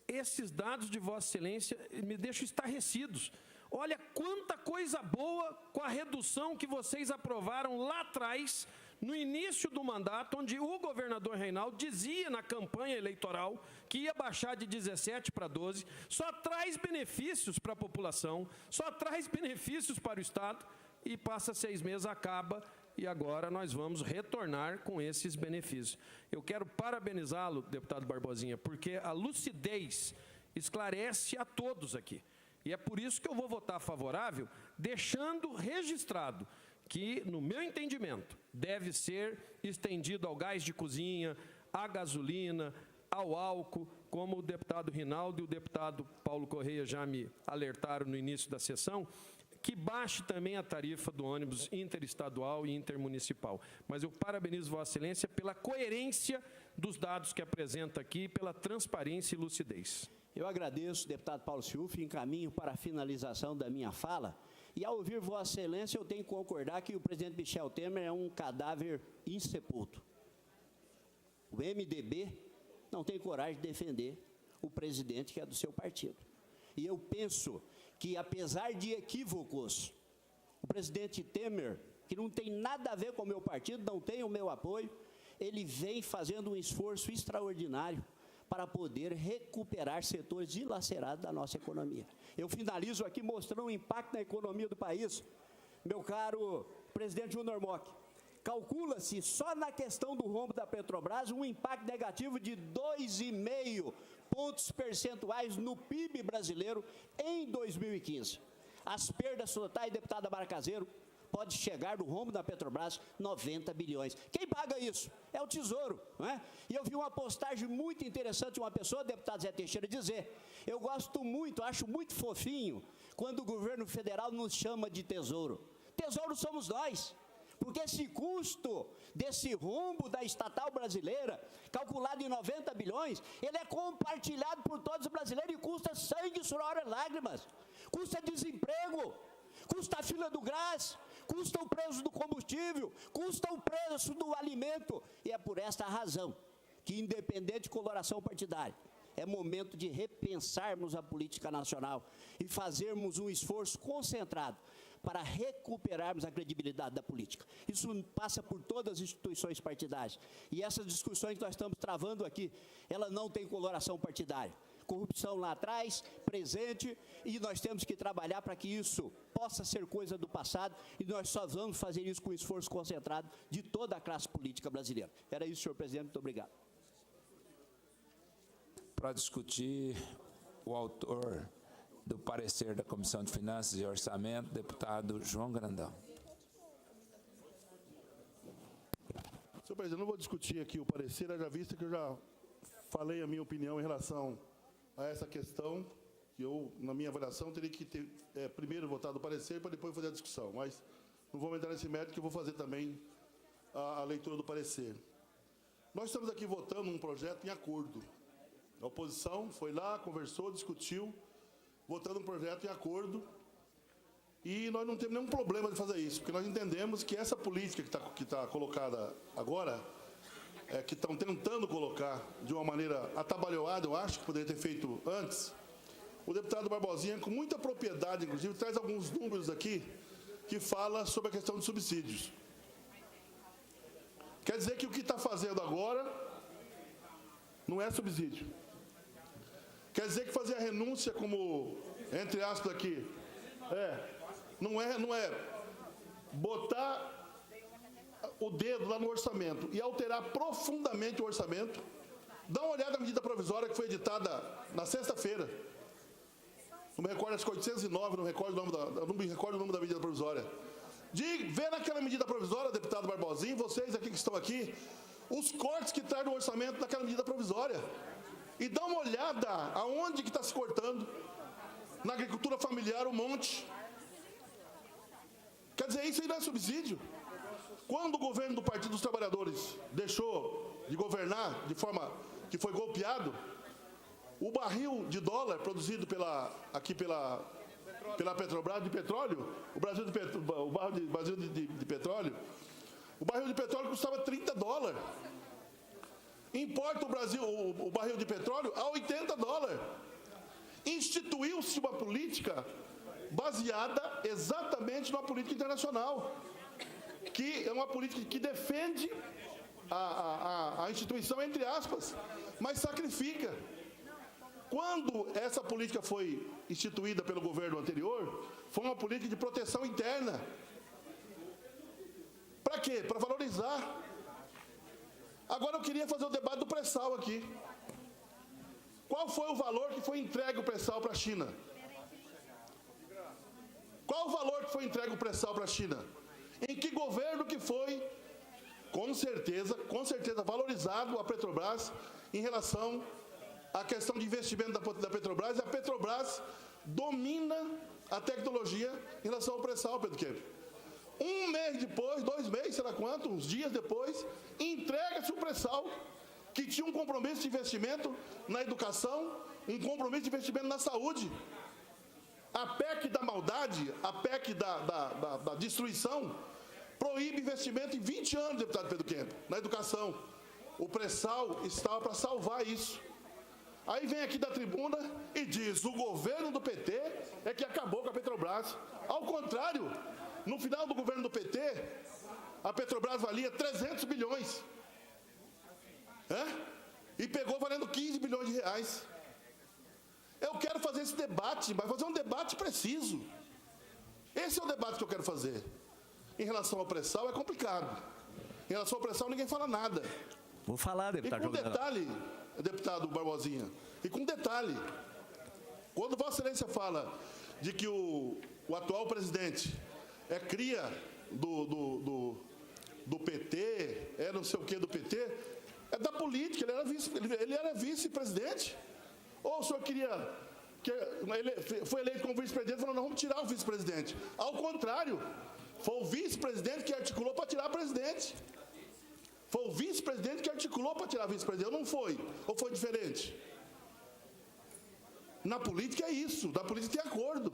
esses dados de Vossa Excelência me deixam estarrecidos. Olha quanta coisa boa com a redução que vocês aprovaram lá atrás, no início do mandato, onde o governador Reinaldo dizia na campanha eleitoral que ia baixar de 17 para 12, só traz benefícios para a população, só traz benefícios para o Estado, e passa 6 meses, acaba, e agora nós vamos retornar com esses benefícios. Eu quero parabenizá-lo, deputado Barbosinha, porque a lucidez esclarece a todos aqui. E é por isso que eu vou votar favorável, deixando registrado que, no meu entendimento, deve ser estendido ao gás de cozinha, à gasolina, ao álcool, como o deputado Rinaldo e o deputado Paulo Correia já me alertaram no início da sessão, que baixe também a tarifa do ônibus interestadual e intermunicipal. Mas eu parabenizo Vossa Excelência pela coerência dos dados que apresenta aqui, pela transparência e lucidez. Eu agradeço, deputado Paulo Schiuf, encaminho para a finalização da minha fala. E, ao ouvir Vossa Excelência, eu tenho que concordar que o presidente Michel Temer é um cadáver insepulto. O MDB não tem coragem de defender o presidente que é do seu partido. E eu penso que, apesar de equívocos, o presidente Temer, que não tem nada a ver com o meu partido, não tem o meu apoio, ele vem fazendo um esforço extraordinário para poder recuperar setores dilacerados da nossa economia. Eu finalizo aqui mostrando o impacto na economia do país. Meu caro presidente Júnior Mock, calcula-se só na questão do rombo da Petrobras um impacto negativo de 2,5 pontos percentuais no PIB brasileiro em 2015. As perdas totais, deputada Marcazeiro, pode chegar do rombo da Petrobras 90 bilhões. Quem paga isso? É o Tesouro, não é? E eu vi uma postagem muito interessante de uma pessoa, deputado Zé Teixeira, dizer: eu gosto muito, acho muito fofinho quando o governo federal nos chama de Tesouro. Tesouro somos nós. Porque esse custo desse rombo da estatal brasileira, calculado em 90 bilhões, ele é compartilhado por todos os brasileiros e custa sangue, suor e lágrimas. Custa desemprego, custa a fila do gás, custa o preço do combustível, custa o preço do alimento. E é por esta razão que, independente de coloração partidária, é momento de repensarmos a política nacional e fazermos um esforço concentrado para recuperarmos a credibilidade da política. Isso passa por todas as instituições partidárias. E essas discussões que nós estamos travando aqui, ela não tem coloração partidária. Corrupção lá atrás, presente, e nós temos que trabalhar para que isso possa ser coisa do passado, e nós só vamos fazer isso com um esforço concentrado de toda a classe política brasileira. Era isso, senhor presidente, muito obrigado. Para discutir o autor do parecer da Comissão de Finanças e Orçamento, deputado João Grandão. Senhor presidente, não vou discutir aqui o parecer, haja vista que eu já falei a minha opinião em relação a essa questão, que eu, na minha avaliação, teria que ter primeiro votado o parecer para depois fazer a discussão. Mas não vou entrar nesse mérito, que eu vou fazer também a leitura do parecer. Nós estamos aqui votando um projeto em acordo. A oposição foi lá, conversou, discutiu, votando um projeto em acordo, e nós não temos nenhum problema de fazer isso, porque nós entendemos que essa política que está colocada agora, que estão tentando colocar de uma maneira atabalhoada, eu acho que poderia ter feito antes, o deputado Barbosinha, com muita propriedade, inclusive, traz alguns números aqui, que fala sobre a questão de subsídios. Quer dizer que o que está fazendo agora não é subsídio. Quer dizer que fazer a renúncia, como, entre aspas aqui, não é botar o dedo lá no orçamento e alterar profundamente o orçamento. Dá uma olhada na medida provisória que foi editada na sexta-feira. Não me recordo, acho que 809, não me recordo o nome da medida provisória. Vê naquela medida provisória, deputado Barbosinha, vocês aqui que estão aqui, os cortes que traz no orçamento daquela medida provisória. E dá uma olhada aonde que está se cortando. Na agricultura familiar, um monte. Quer dizer, isso aí não é subsídio. Quando o governo do Partido dos Trabalhadores deixou de governar de forma que foi golpeado, o barril de dólar produzido pela Petrobras de petróleo, o barril de petróleo custava $30. Importa o barril de petróleo a $80. Instituiu-se uma política baseada exatamente numa política internacional, que é uma política que defende a instituição, entre aspas, mas sacrifica. Quando essa política foi instituída pelo governo anterior, foi uma política de proteção interna. Para quê? Para valorizar. Agora eu queria fazer o debate do pré-sal aqui. Qual foi o valor que foi entregue o pré-sal para a China? Qual o valor que foi entregue o pré-sal para a China? Em que governo que foi, com certeza, valorizado a Petrobras em relação à questão de investimento da Petrobras, e a Petrobras domina a tecnologia em relação ao pré-sal, Pedro Queiro. Um mês depois, 2 meses, sei lá quanto, uns dias depois, entrega-se o pré-sal, que tinha um compromisso de investimento na educação, um compromisso de investimento na saúde. A PEC da maldade, a PEC da destruição, proíbe investimento em 20 anos, deputado Pedro Kemp, na educação. O pré-sal estava para salvar isso. Aí vem aqui da tribuna e diz, o governo do PT é que acabou com a Petrobras. Ao contrário, no final do governo do PT, a Petrobras valia 300 bilhões. E pegou valendo 15 bilhões de reais. Eu quero fazer esse debate, mas fazer um debate preciso. Esse é o debate que eu quero fazer. Em relação ao pré-sal é complicado. Em relação ao pré-sal ninguém fala nada. Vou falar, deputado. E com detalhe, deputado Barbosinha, e com detalhe, quando Vossa Excelência fala de que o atual presidente é cria do PT, é não sei o que do PT, é da política, ele era vice-presidente. Ou o senhor queria, ele foi eleito como vice-presidente, falou, não, vamos tirar o vice-presidente. Ao contrário, foi o vice-presidente que articulou para tirar o presidente. Foi o vice-presidente que articulou para tirar o vice-presidente, não foi? Ou foi diferente? Na política é isso, na política tem acordo.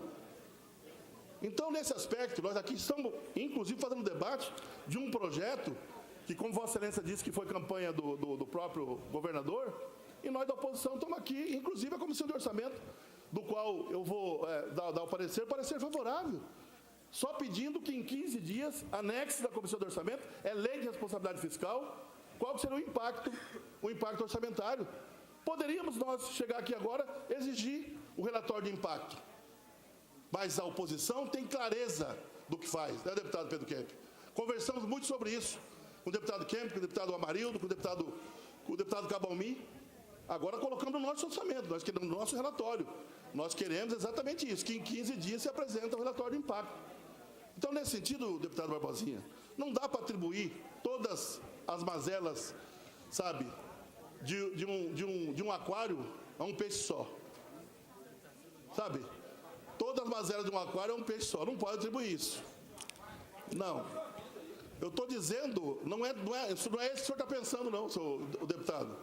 Então, nesse aspecto, nós aqui estamos, inclusive, fazendo debate de um projeto que, como Vossa Excelência disse, que foi campanha do próprio governador, e nós da oposição estamos aqui, inclusive a Comissão de Orçamento, do qual eu vou dar o parecer favorável. Só pedindo que em 15 dias, anexo da Comissão de Orçamento, é lei de responsabilidade fiscal, qual seria o impacto orçamentário. Poderíamos nós chegar aqui agora, exigir o relatório de impacto. Mas a oposição tem clareza do que faz, né, deputado Pedro Kemp? Conversamos muito sobre isso, com o deputado Kemp, com o deputado Amarildo, com o deputado Cabalmi. Agora colocando no nosso orçamento, nós queremos no nosso relatório. Nós queremos exatamente isso, que em 15 dias se apresenta o relatório de impacto. Então, nesse sentido, deputado Barbosinha, não dá para atribuir todas as mazelas, sabe, de um aquário a um peixe só. Sabe? Todas as mazelas de um aquário a um peixe só. Não pode atribuir isso. Não. Eu estou dizendo, isso não é isso que o senhor está pensando, não, o deputado.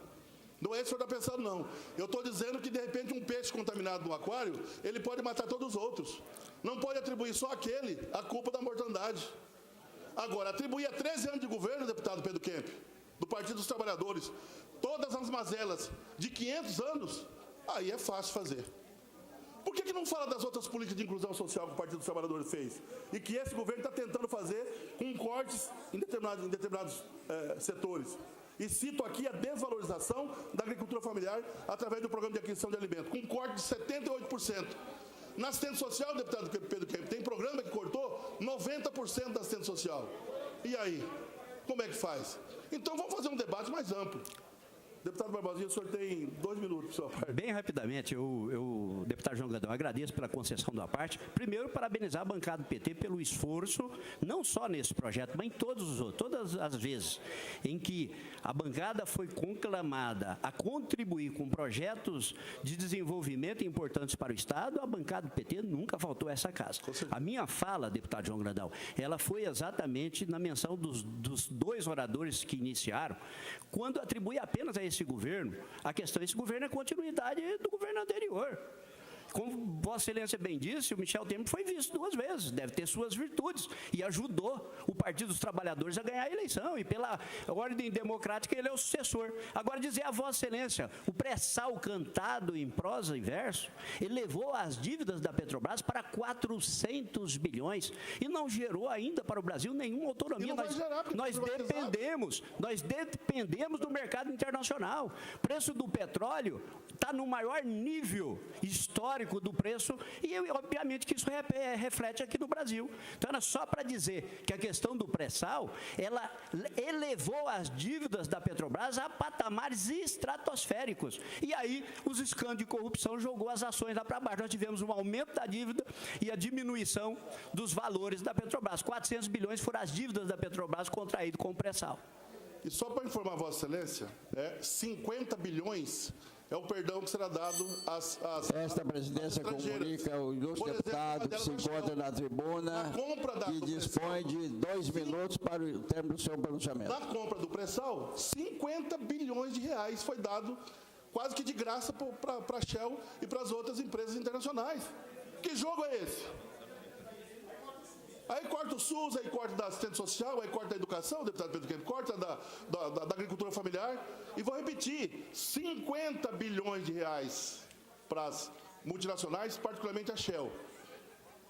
Não é isso que o senhor está pensando, não. Eu estou dizendo que, de repente, um peixe contaminado no aquário, ele pode matar todos os outros. Não pode atribuir só àquele a culpa da mortandade. Agora, atribuir a 13 anos de governo, deputado Pedro Kemp, do Partido dos Trabalhadores, todas as mazelas de 500 anos, aí é fácil fazer. Por que não fala das outras políticas de inclusão social que o Partido dos Trabalhadores fez? E que esse governo está tentando fazer com cortes em determinados setores. E cito aqui a desvalorização da agricultura familiar através do programa de aquisição de alimentos, com um corte de 78%. Na assistência social, deputado Pedro Kemp, tem programa que cortou 90% da assistência social. E aí? Como é que faz? Então vamos fazer um debate mais amplo. Deputado Barbosinha, o senhor tem 2 minutos, por sua parte. Bem rapidamente, deputado João Grandão, agradeço pela concessão da parte. Primeiro, parabenizar a bancada do PT pelo esforço, não só nesse projeto, mas em todos os outros, todas as vezes em que a bancada foi conclamada a contribuir com projetos de desenvolvimento importantes para o Estado, a bancada do PT nunca faltou a essa casa. A minha fala, deputado João Grandão, ela foi exatamente na menção dos 2 oradores que iniciaram, quando atribui apenas a esse governo, a questão, esse governo é continuidade do governo anterior. Como Vossa Excelência bem disse, o Michel Temer foi visto 2 vezes, deve ter suas virtudes, e ajudou o Partido dos Trabalhadores a ganhar a eleição, e pela ordem democrática ele é o sucessor. Agora, dizer a Vossa Excelência, o pré-sal cantado em prosa e verso, ele levou as dívidas da Petrobras para 400 bilhões, e não gerou ainda para o Brasil nenhuma autonomia. Nós dependemos do mercado internacional. O preço do petróleo está no maior nível histórico do preço e, obviamente, que isso reflete aqui no Brasil. Então, era só para dizer que a questão do pré-sal, ela elevou as dívidas da Petrobras a patamares estratosféricos. E aí, os escândalos de corrupção jogou as ações lá para baixo. Nós tivemos um aumento da dívida e a diminuição dos valores da Petrobras. 400 bilhões foram as dívidas da Petrobras contraídas com o pré-sal. E só para informar Vossa Excelência, 50 bilhões é o perdão que será dado às Esta presidência comunica o ilustre deputado que se encontra na tribuna e dispõe de 2 minutos para o termo do seu pronunciamento. Na compra do pré-sal, 50 bilhões de reais foi dado quase que de graça para a Shell e para as outras empresas internacionais. Que jogo é esse? Aí corta o SUS, aí corta da assistente social, aí corta da educação, deputado Pedro Kemp, corta da agricultura familiar. E vou repetir, 50 bilhões de reais para as multinacionais, particularmente a Shell.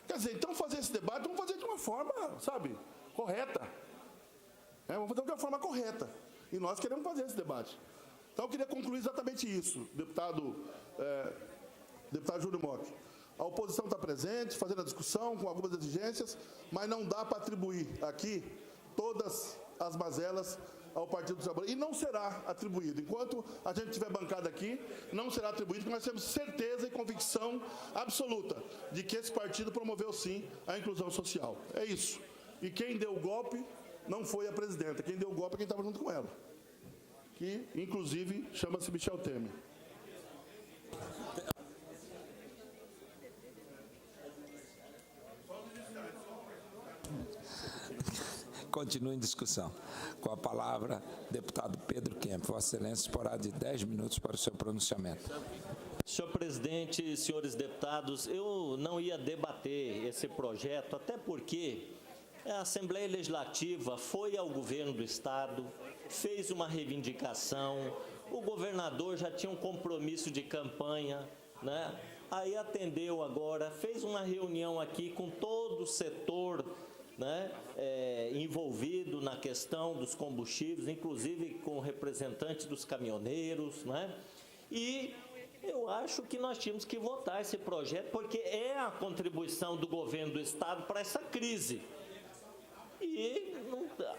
Quer dizer, então fazer esse debate, vamos fazer de uma forma, sabe, correta. Vamos fazer de uma forma correta. E nós queremos fazer esse debate. Então eu queria concluir exatamente isso, deputado Júlio Mock. A oposição está presente, fazendo a discussão, com algumas exigências, mas não dá para atribuir aqui todas as mazelas ao Partido dos Trabalhadores. E não será atribuído. Enquanto a gente tiver bancada aqui, não será atribuído, porque nós temos certeza e convicção absoluta de que esse partido promoveu, sim, a inclusão social. É isso. E quem deu o golpe não foi a presidenta. Quem deu o golpe é quem estava junto com ela. Que, inclusive, chama-se Michel Temer. Continua em discussão. Com a palavra, deputado Pedro Kemp. Vossa Excelência disporá de 10 minutos para o seu pronunciamento. Senhor presidente, senhores deputados, eu não ia debater esse projeto, até porque a Assembleia Legislativa foi ao governo do Estado, fez uma reivindicação, o governador já tinha um compromisso de campanha, né? Aí atendeu agora, fez uma reunião aqui com todo o setor, né, envolvido na questão dos combustíveis, inclusive com representantes dos caminhoneiros, né? E eu acho que nós tínhamos que votar esse projeto, porque é a contribuição do governo do Estado para essa crise. E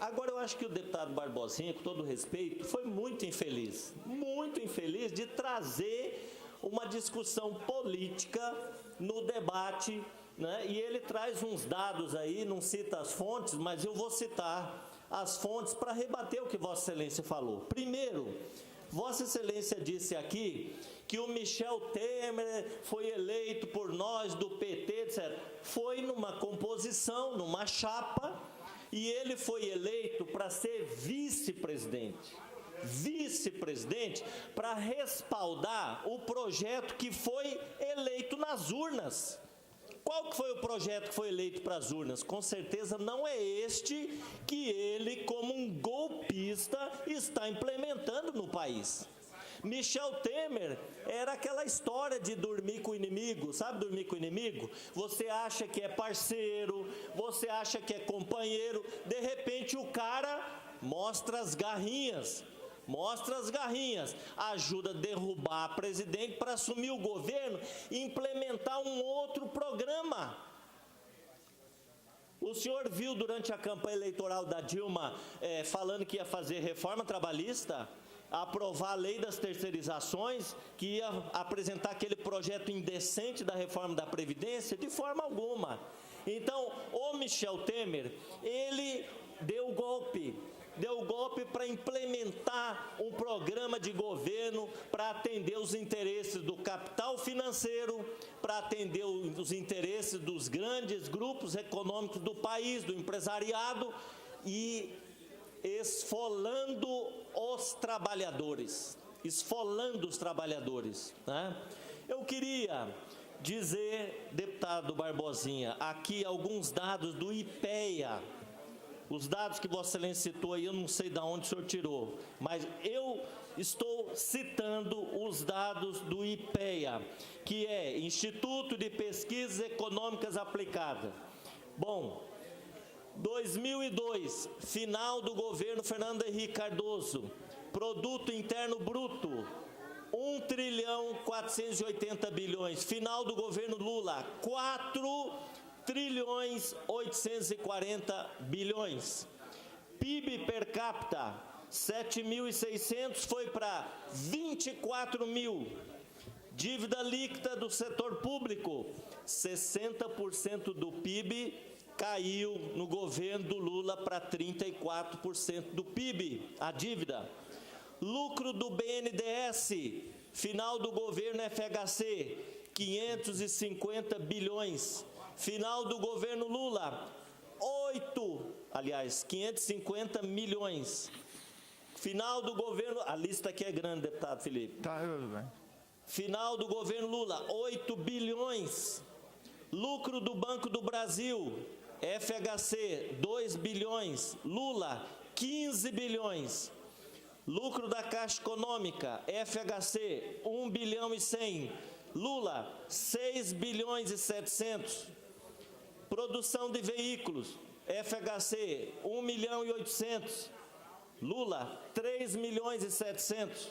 agora eu acho que o deputado Barbosinha, com todo respeito, foi muito infeliz de trazer uma discussão política no debate, né? E ele traz uns dados aí, não cita as fontes, mas eu vou citar as fontes para rebater o que Vossa Excelência falou. Primeiro, Vossa Excelência disse aqui que o Michel Temer foi eleito por nós do PT, etc. Foi numa composição, numa chapa, e ele foi eleito para ser vice-presidente. Vice-presidente para respaldar o projeto que foi eleito nas urnas. Qual que foi o projeto que foi eleito para as urnas? Com certeza não é este que ele, como um golpista, está implementando no país. Michel Temer era aquela história de dormir com o inimigo, sabe dormir com o inimigo? Você acha que é parceiro, você acha que é companheiro, de repente o cara mostra as garrinhas, ajuda a derrubar a presidente para assumir o governo e implementar um outro programa. O senhor viu durante a campanha eleitoral da Dilma falando que ia fazer reforma trabalhista, aprovar a lei das terceirizações, que ia apresentar aquele projeto indecente da reforma da Previdência? De forma alguma. Então, o Michel Temer, ele deu golpe para implementar um programa de governo para atender os interesses do capital financeiro, para atender os interesses dos grandes grupos econômicos do país, do empresariado, e esfolando os trabalhadores, né? Eu queria dizer, deputado Barbosinha, aqui alguns dados do IPEA. Os dados que Vossa Excelência citou aí, eu não sei de onde o senhor tirou, mas eu estou citando os dados do IPEA, que é Instituto de Pesquisas Econômicas Aplicadas. Bom, 2002, final do governo Fernando Henrique Cardoso, Produto Interno Bruto, 1.480 bilhões. Final do governo Lula, 4.840 bilhões. PIB per capita, 7.600, foi para 24 mil. Dívida líquida do setor público, 60% do PIB caiu no governo do Lula para 34% do PIB, a dívida. Lucro do BNDES, final do governo FHC, 550 bilhões. Final do governo Lula, 550 milhões. Final do governo, a lista aqui é grande, deputado Felipe. Tá, bem. Final do governo Lula, 8 bilhões. Lucro do Banco do Brasil, FHC, 2 bilhões. Lula, 15 bilhões. Lucro da Caixa Econômica, FHC, 1 bilhão e 100. Lula, 6 bilhões e 700. Produção de veículos, FHC, 1 milhão e 800. Lula, 3 milhões e 700.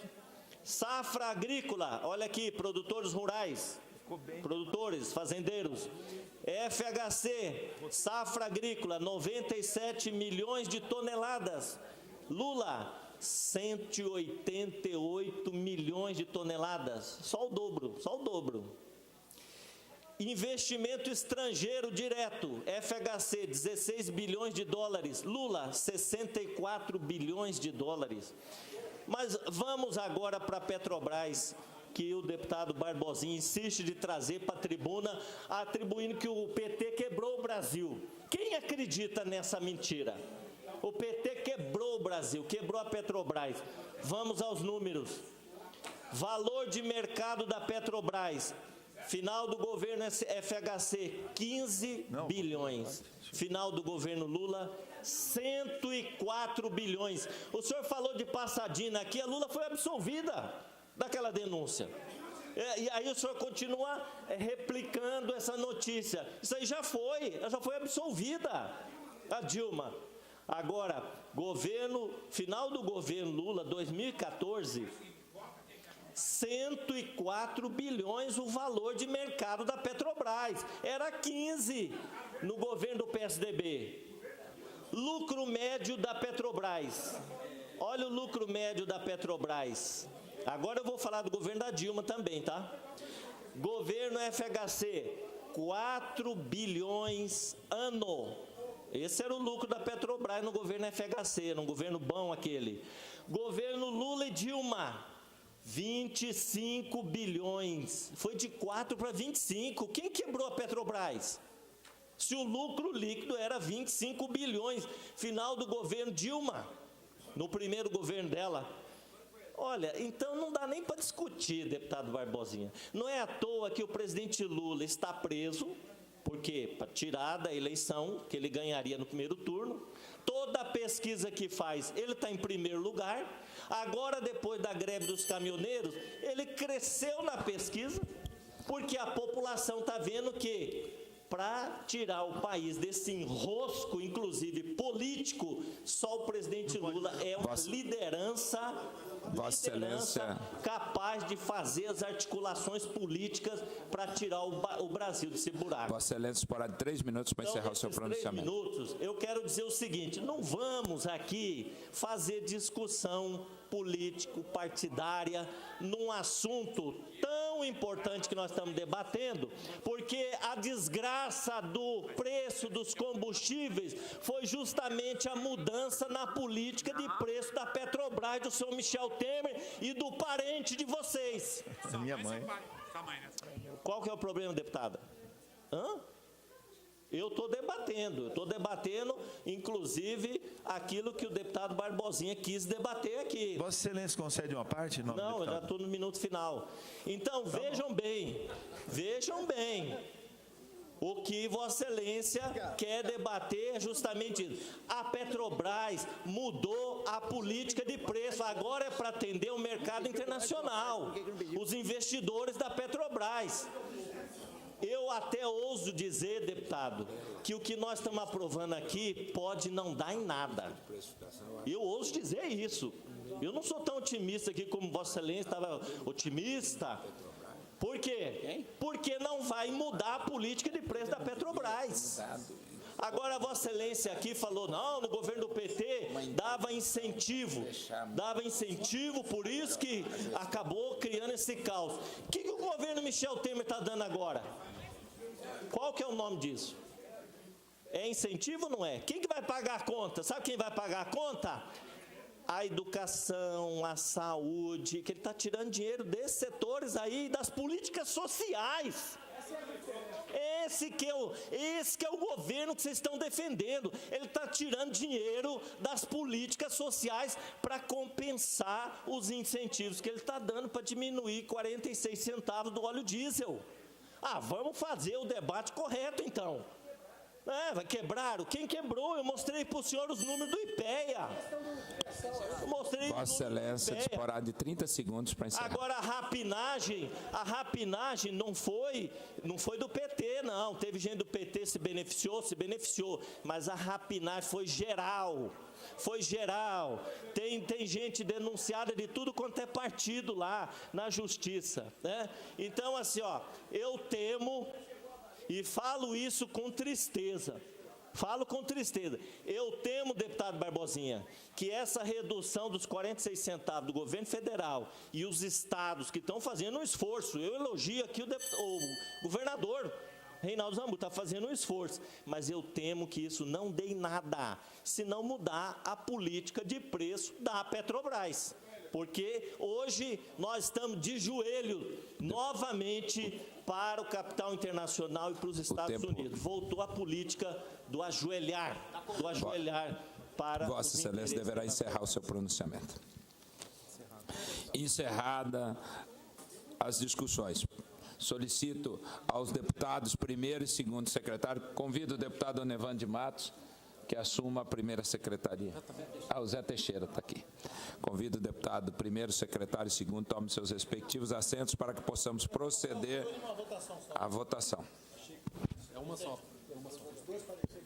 Safra agrícola, olha aqui, produtores rurais, produtores, fazendeiros. FHC, safra agrícola, 97 milhões de toneladas. Lula, 188 milhões de toneladas. Só o dobro, só o dobro. Investimento estrangeiro direto, FHC, 16 bilhões de dólares. Lula, 64 bilhões de dólares. Mas vamos agora para a Petrobras, que o deputado Barbosinha insiste de trazer para a tribuna, atribuindo que o PT quebrou o Brasil. Quem acredita nessa mentira? O PT quebrou o Brasil, quebrou a Petrobras. Vamos aos números. Valor de mercado da Petrobras, final do governo FHC, 15 bilhões. Final do governo Lula, 104 bilhões. O senhor falou de Passadina aqui, a Lula foi absolvida daquela denúncia. E aí o senhor continua replicando essa notícia. Isso aí já foi absolvida, a Dilma. Agora, final do governo Lula, 2014, 104 bilhões o valor de mercado da Petrobras. Era 15 no governo do PSDB. Lucro médio da Petrobras. Olha o lucro médio da Petrobras. Agora eu vou falar do governo da Dilma também, tá? Governo FHC, 4 bilhões ano. Esse era o lucro da Petrobras no governo FHC, no governo bom aquele. Governo Lula e Dilma, 25 bilhões. Foi de 4 para 25. Quem quebrou a Petrobras? Se o lucro líquido era 25 bilhões. Final do governo Dilma, no primeiro governo dela. Olha, então não dá nem para discutir, deputado Barbosinha. Não é à toa que o presidente Lula está preso, porque para tirar da eleição, que ele ganharia no primeiro turno. Toda a pesquisa que faz, ele está em primeiro lugar. Agora, depois da greve dos caminhoneiros, ele cresceu na pesquisa, porque a população está vendo que, para tirar o país desse enrosco, inclusive político, só o presidente Lula é uma liderança capaz de fazer as articulações políticas para tirar o Brasil desse buraco. Vossa Excelência, para 3 minutos para encerrar o seu pronunciamento. 3 minutos, eu quero dizer o seguinte: não vamos aqui fazer discussão político-partidária num assunto tão importante que nós estamos debatendo, porque a desgraça do preço dos combustíveis foi justamente a mudança na política de preço da Petrobras, do senhor Michel Temer e do parente de vocês. Minha mãe. Qual que é o problema, deputada? Eu estou debatendo, inclusive, aquilo que o deputado Barbosinha quis debater aqui. Vossa Excelência concede uma parte? Não, eu já estou no minuto final. Então, vejam bem, o que Vossa Excelência quer debater é justamente isso. A Petrobras mudou a política de preço, agora é para atender o mercado internacional, os investidores da Petrobras. Eu até ouso dizer, deputado, que o que nós estamos aprovando aqui pode não dar em nada. Eu ouso dizer isso. Eu não sou tão otimista aqui como Vossa Excelência estava otimista. Por quê? Porque não vai mudar a política de preço da Petrobras. Agora, Vossa Excelência aqui falou, não, no governo do PT dava incentivo, por isso que acabou criando esse caos. O que o governo Michel Temer está dando agora? Qual que é o nome disso? É incentivo ou não é? Quem que vai pagar a conta? Sabe quem vai pagar a conta? A educação, a saúde, que ele está tirando dinheiro desses setores aí, das políticas sociais. Esse que é o governo que vocês estão defendendo. Ele está tirando dinheiro das políticas sociais para compensar os incentivos que ele está dando para diminuir 46 centavos do óleo diesel. Vamos fazer o debate correto, então. Quebraram? Quem quebrou? Eu mostrei para o senhor os números do IPEA. Vossa Excelência, disporá de 30 segundos para encerrar. Agora, a rapinagem não foi do PT, não. Teve gente do PT se beneficiou, mas a rapinagem foi geral. Tem gente denunciada de tudo quanto é partido lá na justiça, né? Então, assim, eu temo, e falo isso com tristeza, eu temo, deputado Barbosinha, que essa redução dos 46 centavos do governo federal e os estados que estão fazendo um esforço, eu elogio aqui o governador Reinaldo Zambujo está fazendo um esforço, mas eu temo que isso não dê em nada, se não mudar a política de preço da Petrobras. Porque hoje nós estamos de joelho novamente para o capital internacional e para os Estados Unidos. Voltou a política do ajoelhar para Vossa Excelência deverá encerrar o seu pronunciamento. Encerrada as discussões. Solicito aos deputados primeiro e segundo secretário, convido o deputado Onevan de Matos, que assuma a primeira secretaria. O Zé Teixeira está aqui. Convido o deputado primeiro secretário e segundo, tome seus respectivos assentos para que possamos proceder à votação. É uma só.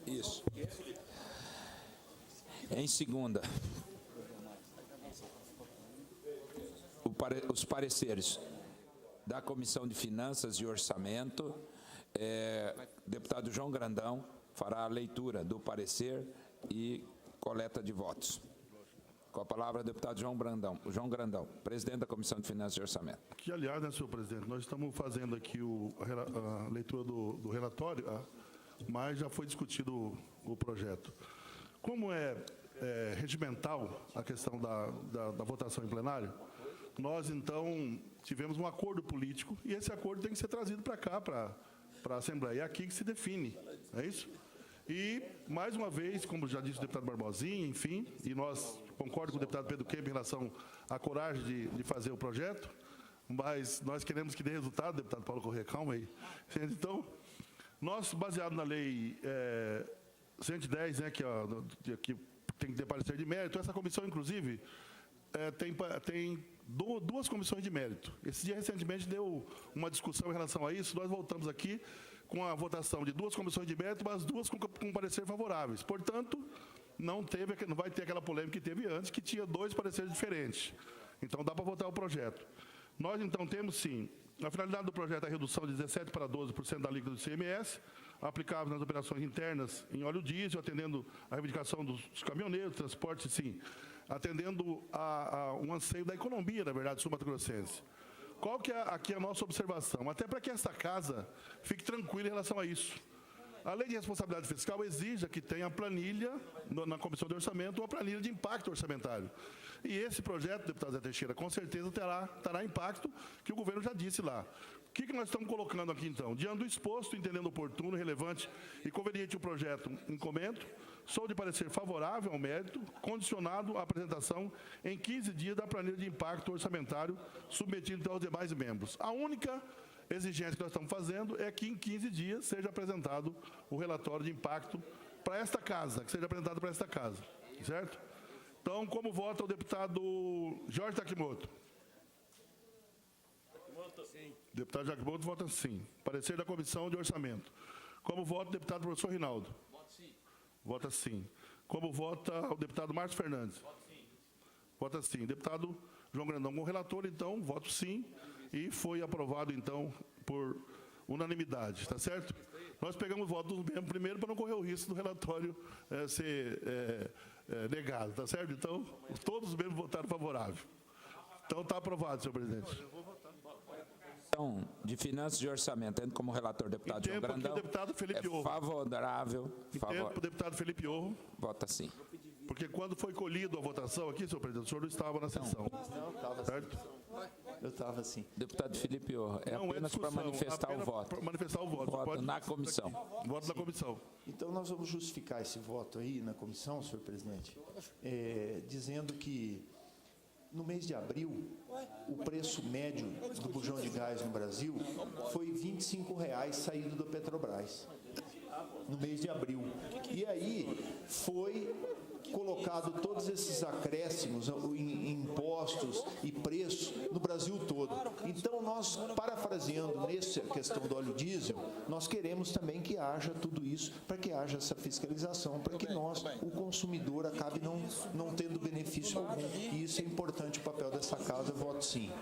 Isso. Em segunda, os pareceres da Comissão de Finanças e Orçamento, deputado João Grandão fará a leitura do parecer e coleta de votos. Com a palavra, deputado João Grandão, presidente da Comissão de Finanças e Orçamento. Que, aliás, né, senhor presidente, nós estamos fazendo aqui a leitura do relatório, mas já foi discutido o projeto. Como é regimental a questão da votação em plenário, nós, então, tivemos um acordo político e esse acordo tem que ser trazido para cá, para a Assembleia. É aqui que se define, é isso? E, mais uma vez, como já disse o deputado Barbosinha, enfim, e nós concordo com o deputado Pedro Kemp em relação à coragem de fazer o projeto, mas nós queremos que dê resultado, deputado Paulo Corrêa, calma aí. Então, nós, baseado na lei 110, né, que tem que ter parecer de mérito, essa comissão, inclusive, tem duas comissões de mérito. Esse dia, recentemente, deu uma discussão em relação a isso, nós voltamos aqui com a votação de duas comissões de mérito, mas duas com parecer favoráveis. Portanto, não vai ter aquela polêmica que teve antes, que tinha dois pareceres diferentes. Então, dá para votar o projeto. Nós, então, temos, sim, a finalidade do projeto é a redução de 17% para 12% da alíquota do ICMS, aplicável nas operações internas em óleo diesel, atendendo a reivindicação dos caminhoneiros, transporte, sim, atendendo a um anseio da economia, na verdade, sul-mato-grossense. Qual que é aqui a nossa observação? Até para que essa casa fique tranquila em relação a isso. A lei de responsabilidade fiscal exige que tenha planilha, na Comissão de Orçamento, uma planilha de impacto orçamentário. E esse projeto, deputado Zé Teixeira, com certeza terá impacto, que o governo já disse lá. O que nós estamos colocando aqui, então? Diante do exposto, entendendo oportuno, relevante e conveniente o projeto em comento, sou de parecer favorável ao mérito, condicionado à apresentação em 15 dias da planilha de impacto orçamentário submetida então, aos demais membros. A única exigência que nós estamos fazendo é que em 15 dias seja apresentado o relatório de impacto para esta casa, que seja apresentado para esta casa, certo? Então, como vota o deputado Jorge Takimoto? Sim. Deputado Takimoto vota sim. Parecer da Comissão de Orçamento. Como vota o deputado professor Rinaldo? Voto sim. Vota sim. Como vota o deputado Márcio Fernandes? Voto sim. Vota sim. Deputado João Grandão, como relator, então, voto sim. E foi aprovado, então, por unanimidade, está certo? Nós pegamos o voto dos membros primeiro para não correr o risco do relatório ser negado, está certo? Então, todos os membros votaram favorável. Então, está aprovado, senhor presidente. Então, de Finanças e Orçamento, tendo como relator o deputado João Grandão, o deputado Felipe Orro. Favorável. O deputado Felipe Orro. Vota sim. Porque quando foi colhido a votação aqui, senhor presidente, o senhor não estava na sessão. Não, certo? Eu estava assim. Deputado Felipe Orro, é Não apenas para manifestar o voto. Para manifestar o voto. Voto Pode na dizer comissão. aqui. Voto na comissão. Então, nós vamos justificar esse voto aí na comissão, senhor presidente, dizendo que, no mês de abril, o preço médio do bujão de gás no Brasil foi R$ 25,00 saído da Petrobras, no mês de abril. E aí foi colocado todos esses acréscimos em impostos e preços no Brasil todo. Então, nós, parafraseando nessa questão do óleo diesel, nós queremos também que haja tudo isso, para que haja essa fiscalização, para que nós, o consumidor, acabe não tendo benefício algum. E isso é importante, o papel dessa casa. Eu voto sim.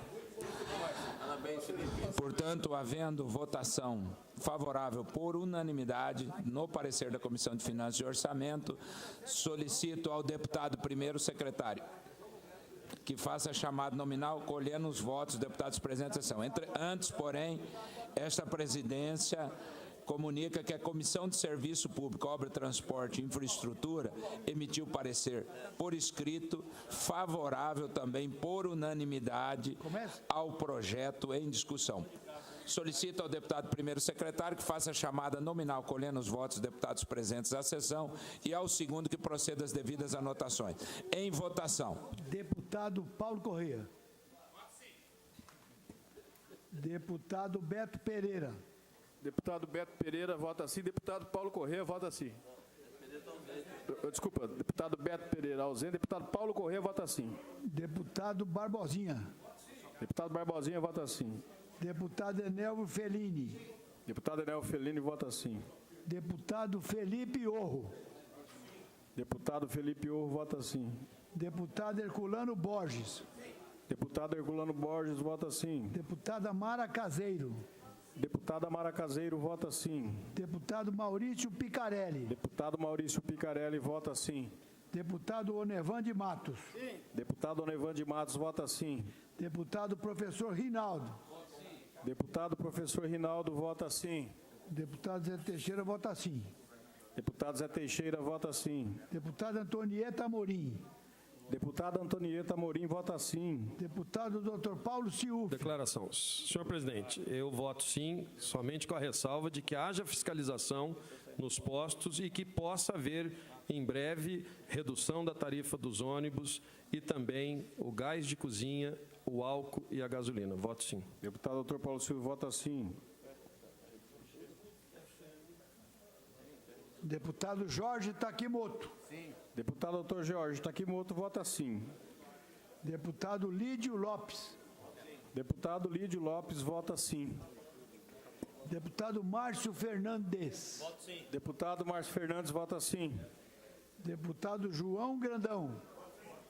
Portanto, havendo votação favorável por unanimidade no parecer da Comissão de Finanças e Orçamento, solicito ao deputado primeiro secretário que faça a chamada nominal, colhendo os votos dos deputados presentes à sessão. Antes, porém, esta presidência comunica que a Comissão de Serviço Público, Obra, Transporte e Infraestrutura emitiu parecer por escrito favorável também por unanimidade ao projeto em discussão. Solicito ao deputado primeiro secretário que faça a chamada nominal, colhendo os votos dos deputados presentes à sessão, e ao segundo que proceda às devidas anotações. Em votação. Deputado Paulo Corrêa. Deputado Beto Pereira. Deputado Beto Pereira, vota sim. Deputado Paulo Corrêa, vota sim. Desculpa, deputado Beto Pereira, ausente. Deputado Paulo Corrêa, vota sim. Deputado Barbosinha. Deputado Barbosinha, vota sim. Deputado Enelvo Fellini. Deputado Enelvo Fellini, vota sim. Deputado Felipe Orro. Deputado Felipe Orro, vota sim. Deputado Herculano Borges. Deputado Herculano Borges, vota sim. Deputada Mara Caseiro. Deputada Mara Caseiro, vota sim. Deputado Maurício Picarelli. Deputado Maurício Picarelli, vota sim. Deputado Onevan de Matos. Sim. Deputado Onevan de Matos, vota sim. Deputado Professor Rinaldo. Deputado Professor Rinaldo, vota sim. Deputado Zé Teixeira, vota sim. Deputado Zé Teixeira, vota sim. Deputada Antonieta Amorim. Deputada Antonieta Amorim vota sim. Deputado Dr. Paulo Ciuf. Declaração. Senhor presidente, eu voto sim, somente com a ressalva de que haja fiscalização nos postos e que possa haver, em breve, redução da tarifa dos ônibus e também o gás de cozinha, o álcool e a gasolina. Voto sim. Deputado Dr. Paulo Silva vota sim. Deputado Jorge Takimoto. Sim. Deputado Dr. Jorge Takimoto vota sim. Deputado Lídio Lopes. Deputado Lídio Lopes vota sim. Deputado Márcio Fernandes. Voto sim. Deputado Márcio Fernandes vota sim. Deputado João Grandão.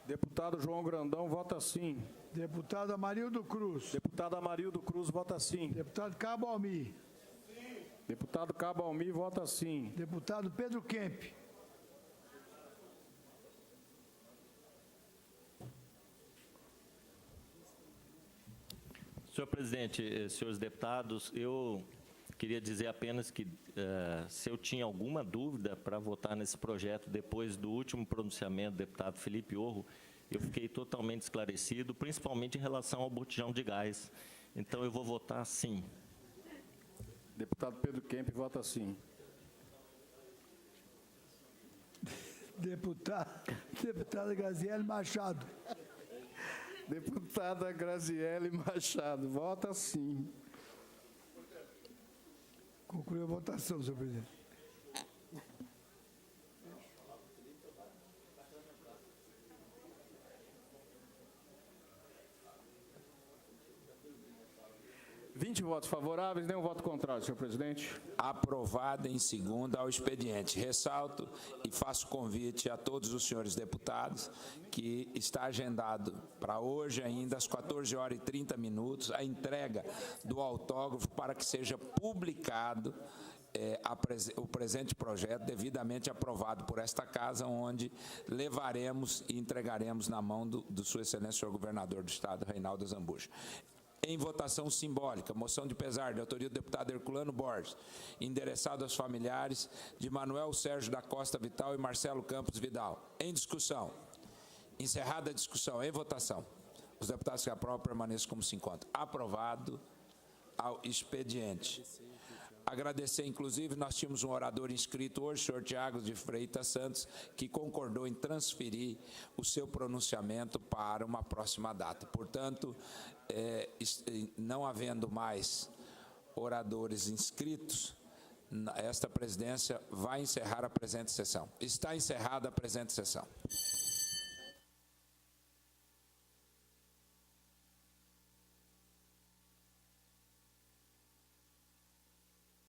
Deputado João Grandão vota sim. Deputado Amarildo Cruz. Deputado Amarildo Cruz vota sim. Deputado Cabo Almi. Sim. Deputado Cabo Almi vota sim. Deputado Pedro Kemp. Senhor presidente, senhores deputados, eu queria dizer apenas que se eu tinha alguma dúvida para votar nesse projeto depois do último pronunciamento do deputado Felipe Orro, eu fiquei totalmente esclarecido, principalmente em relação ao botijão de gás. Então eu vou votar sim. Deputado Pedro Kemp vota sim. Deputada Graziele Machado. Deputada Graziele Machado, vota sim. Concluiu a votação, senhor presidente. Votos favoráveis, nenhum voto contrário, senhor presidente. Aprovada em segunda ao expediente. Ressalto e faço convite a todos os senhores deputados que está agendado para hoje ainda às 14h30 a entrega do autógrafo para que seja publicado o presente projeto devidamente aprovado por esta casa, onde levaremos e entregaremos na mão do Sua Excelência, senhor governador do Estado, Reinaldo Azambuja. Em votação simbólica, moção de pesar de autoria do deputado Herculano Borges, endereçado aos familiares de Manuel Sérgio da Costa Vital e Marcelo Campos Vidal. Em discussão. Encerrada a discussão, em votação. Os deputados que aprovam permaneçam como se encontram. Aprovado ao expediente. Agradecer, inclusive, nós tínhamos um orador inscrito hoje, o senhor Tiago de Freitas Santos, que concordou em transferir o seu pronunciamento para uma próxima data. Portanto, não havendo mais oradores inscritos, esta presidência vai encerrar a presente sessão. Está encerrada a presente sessão.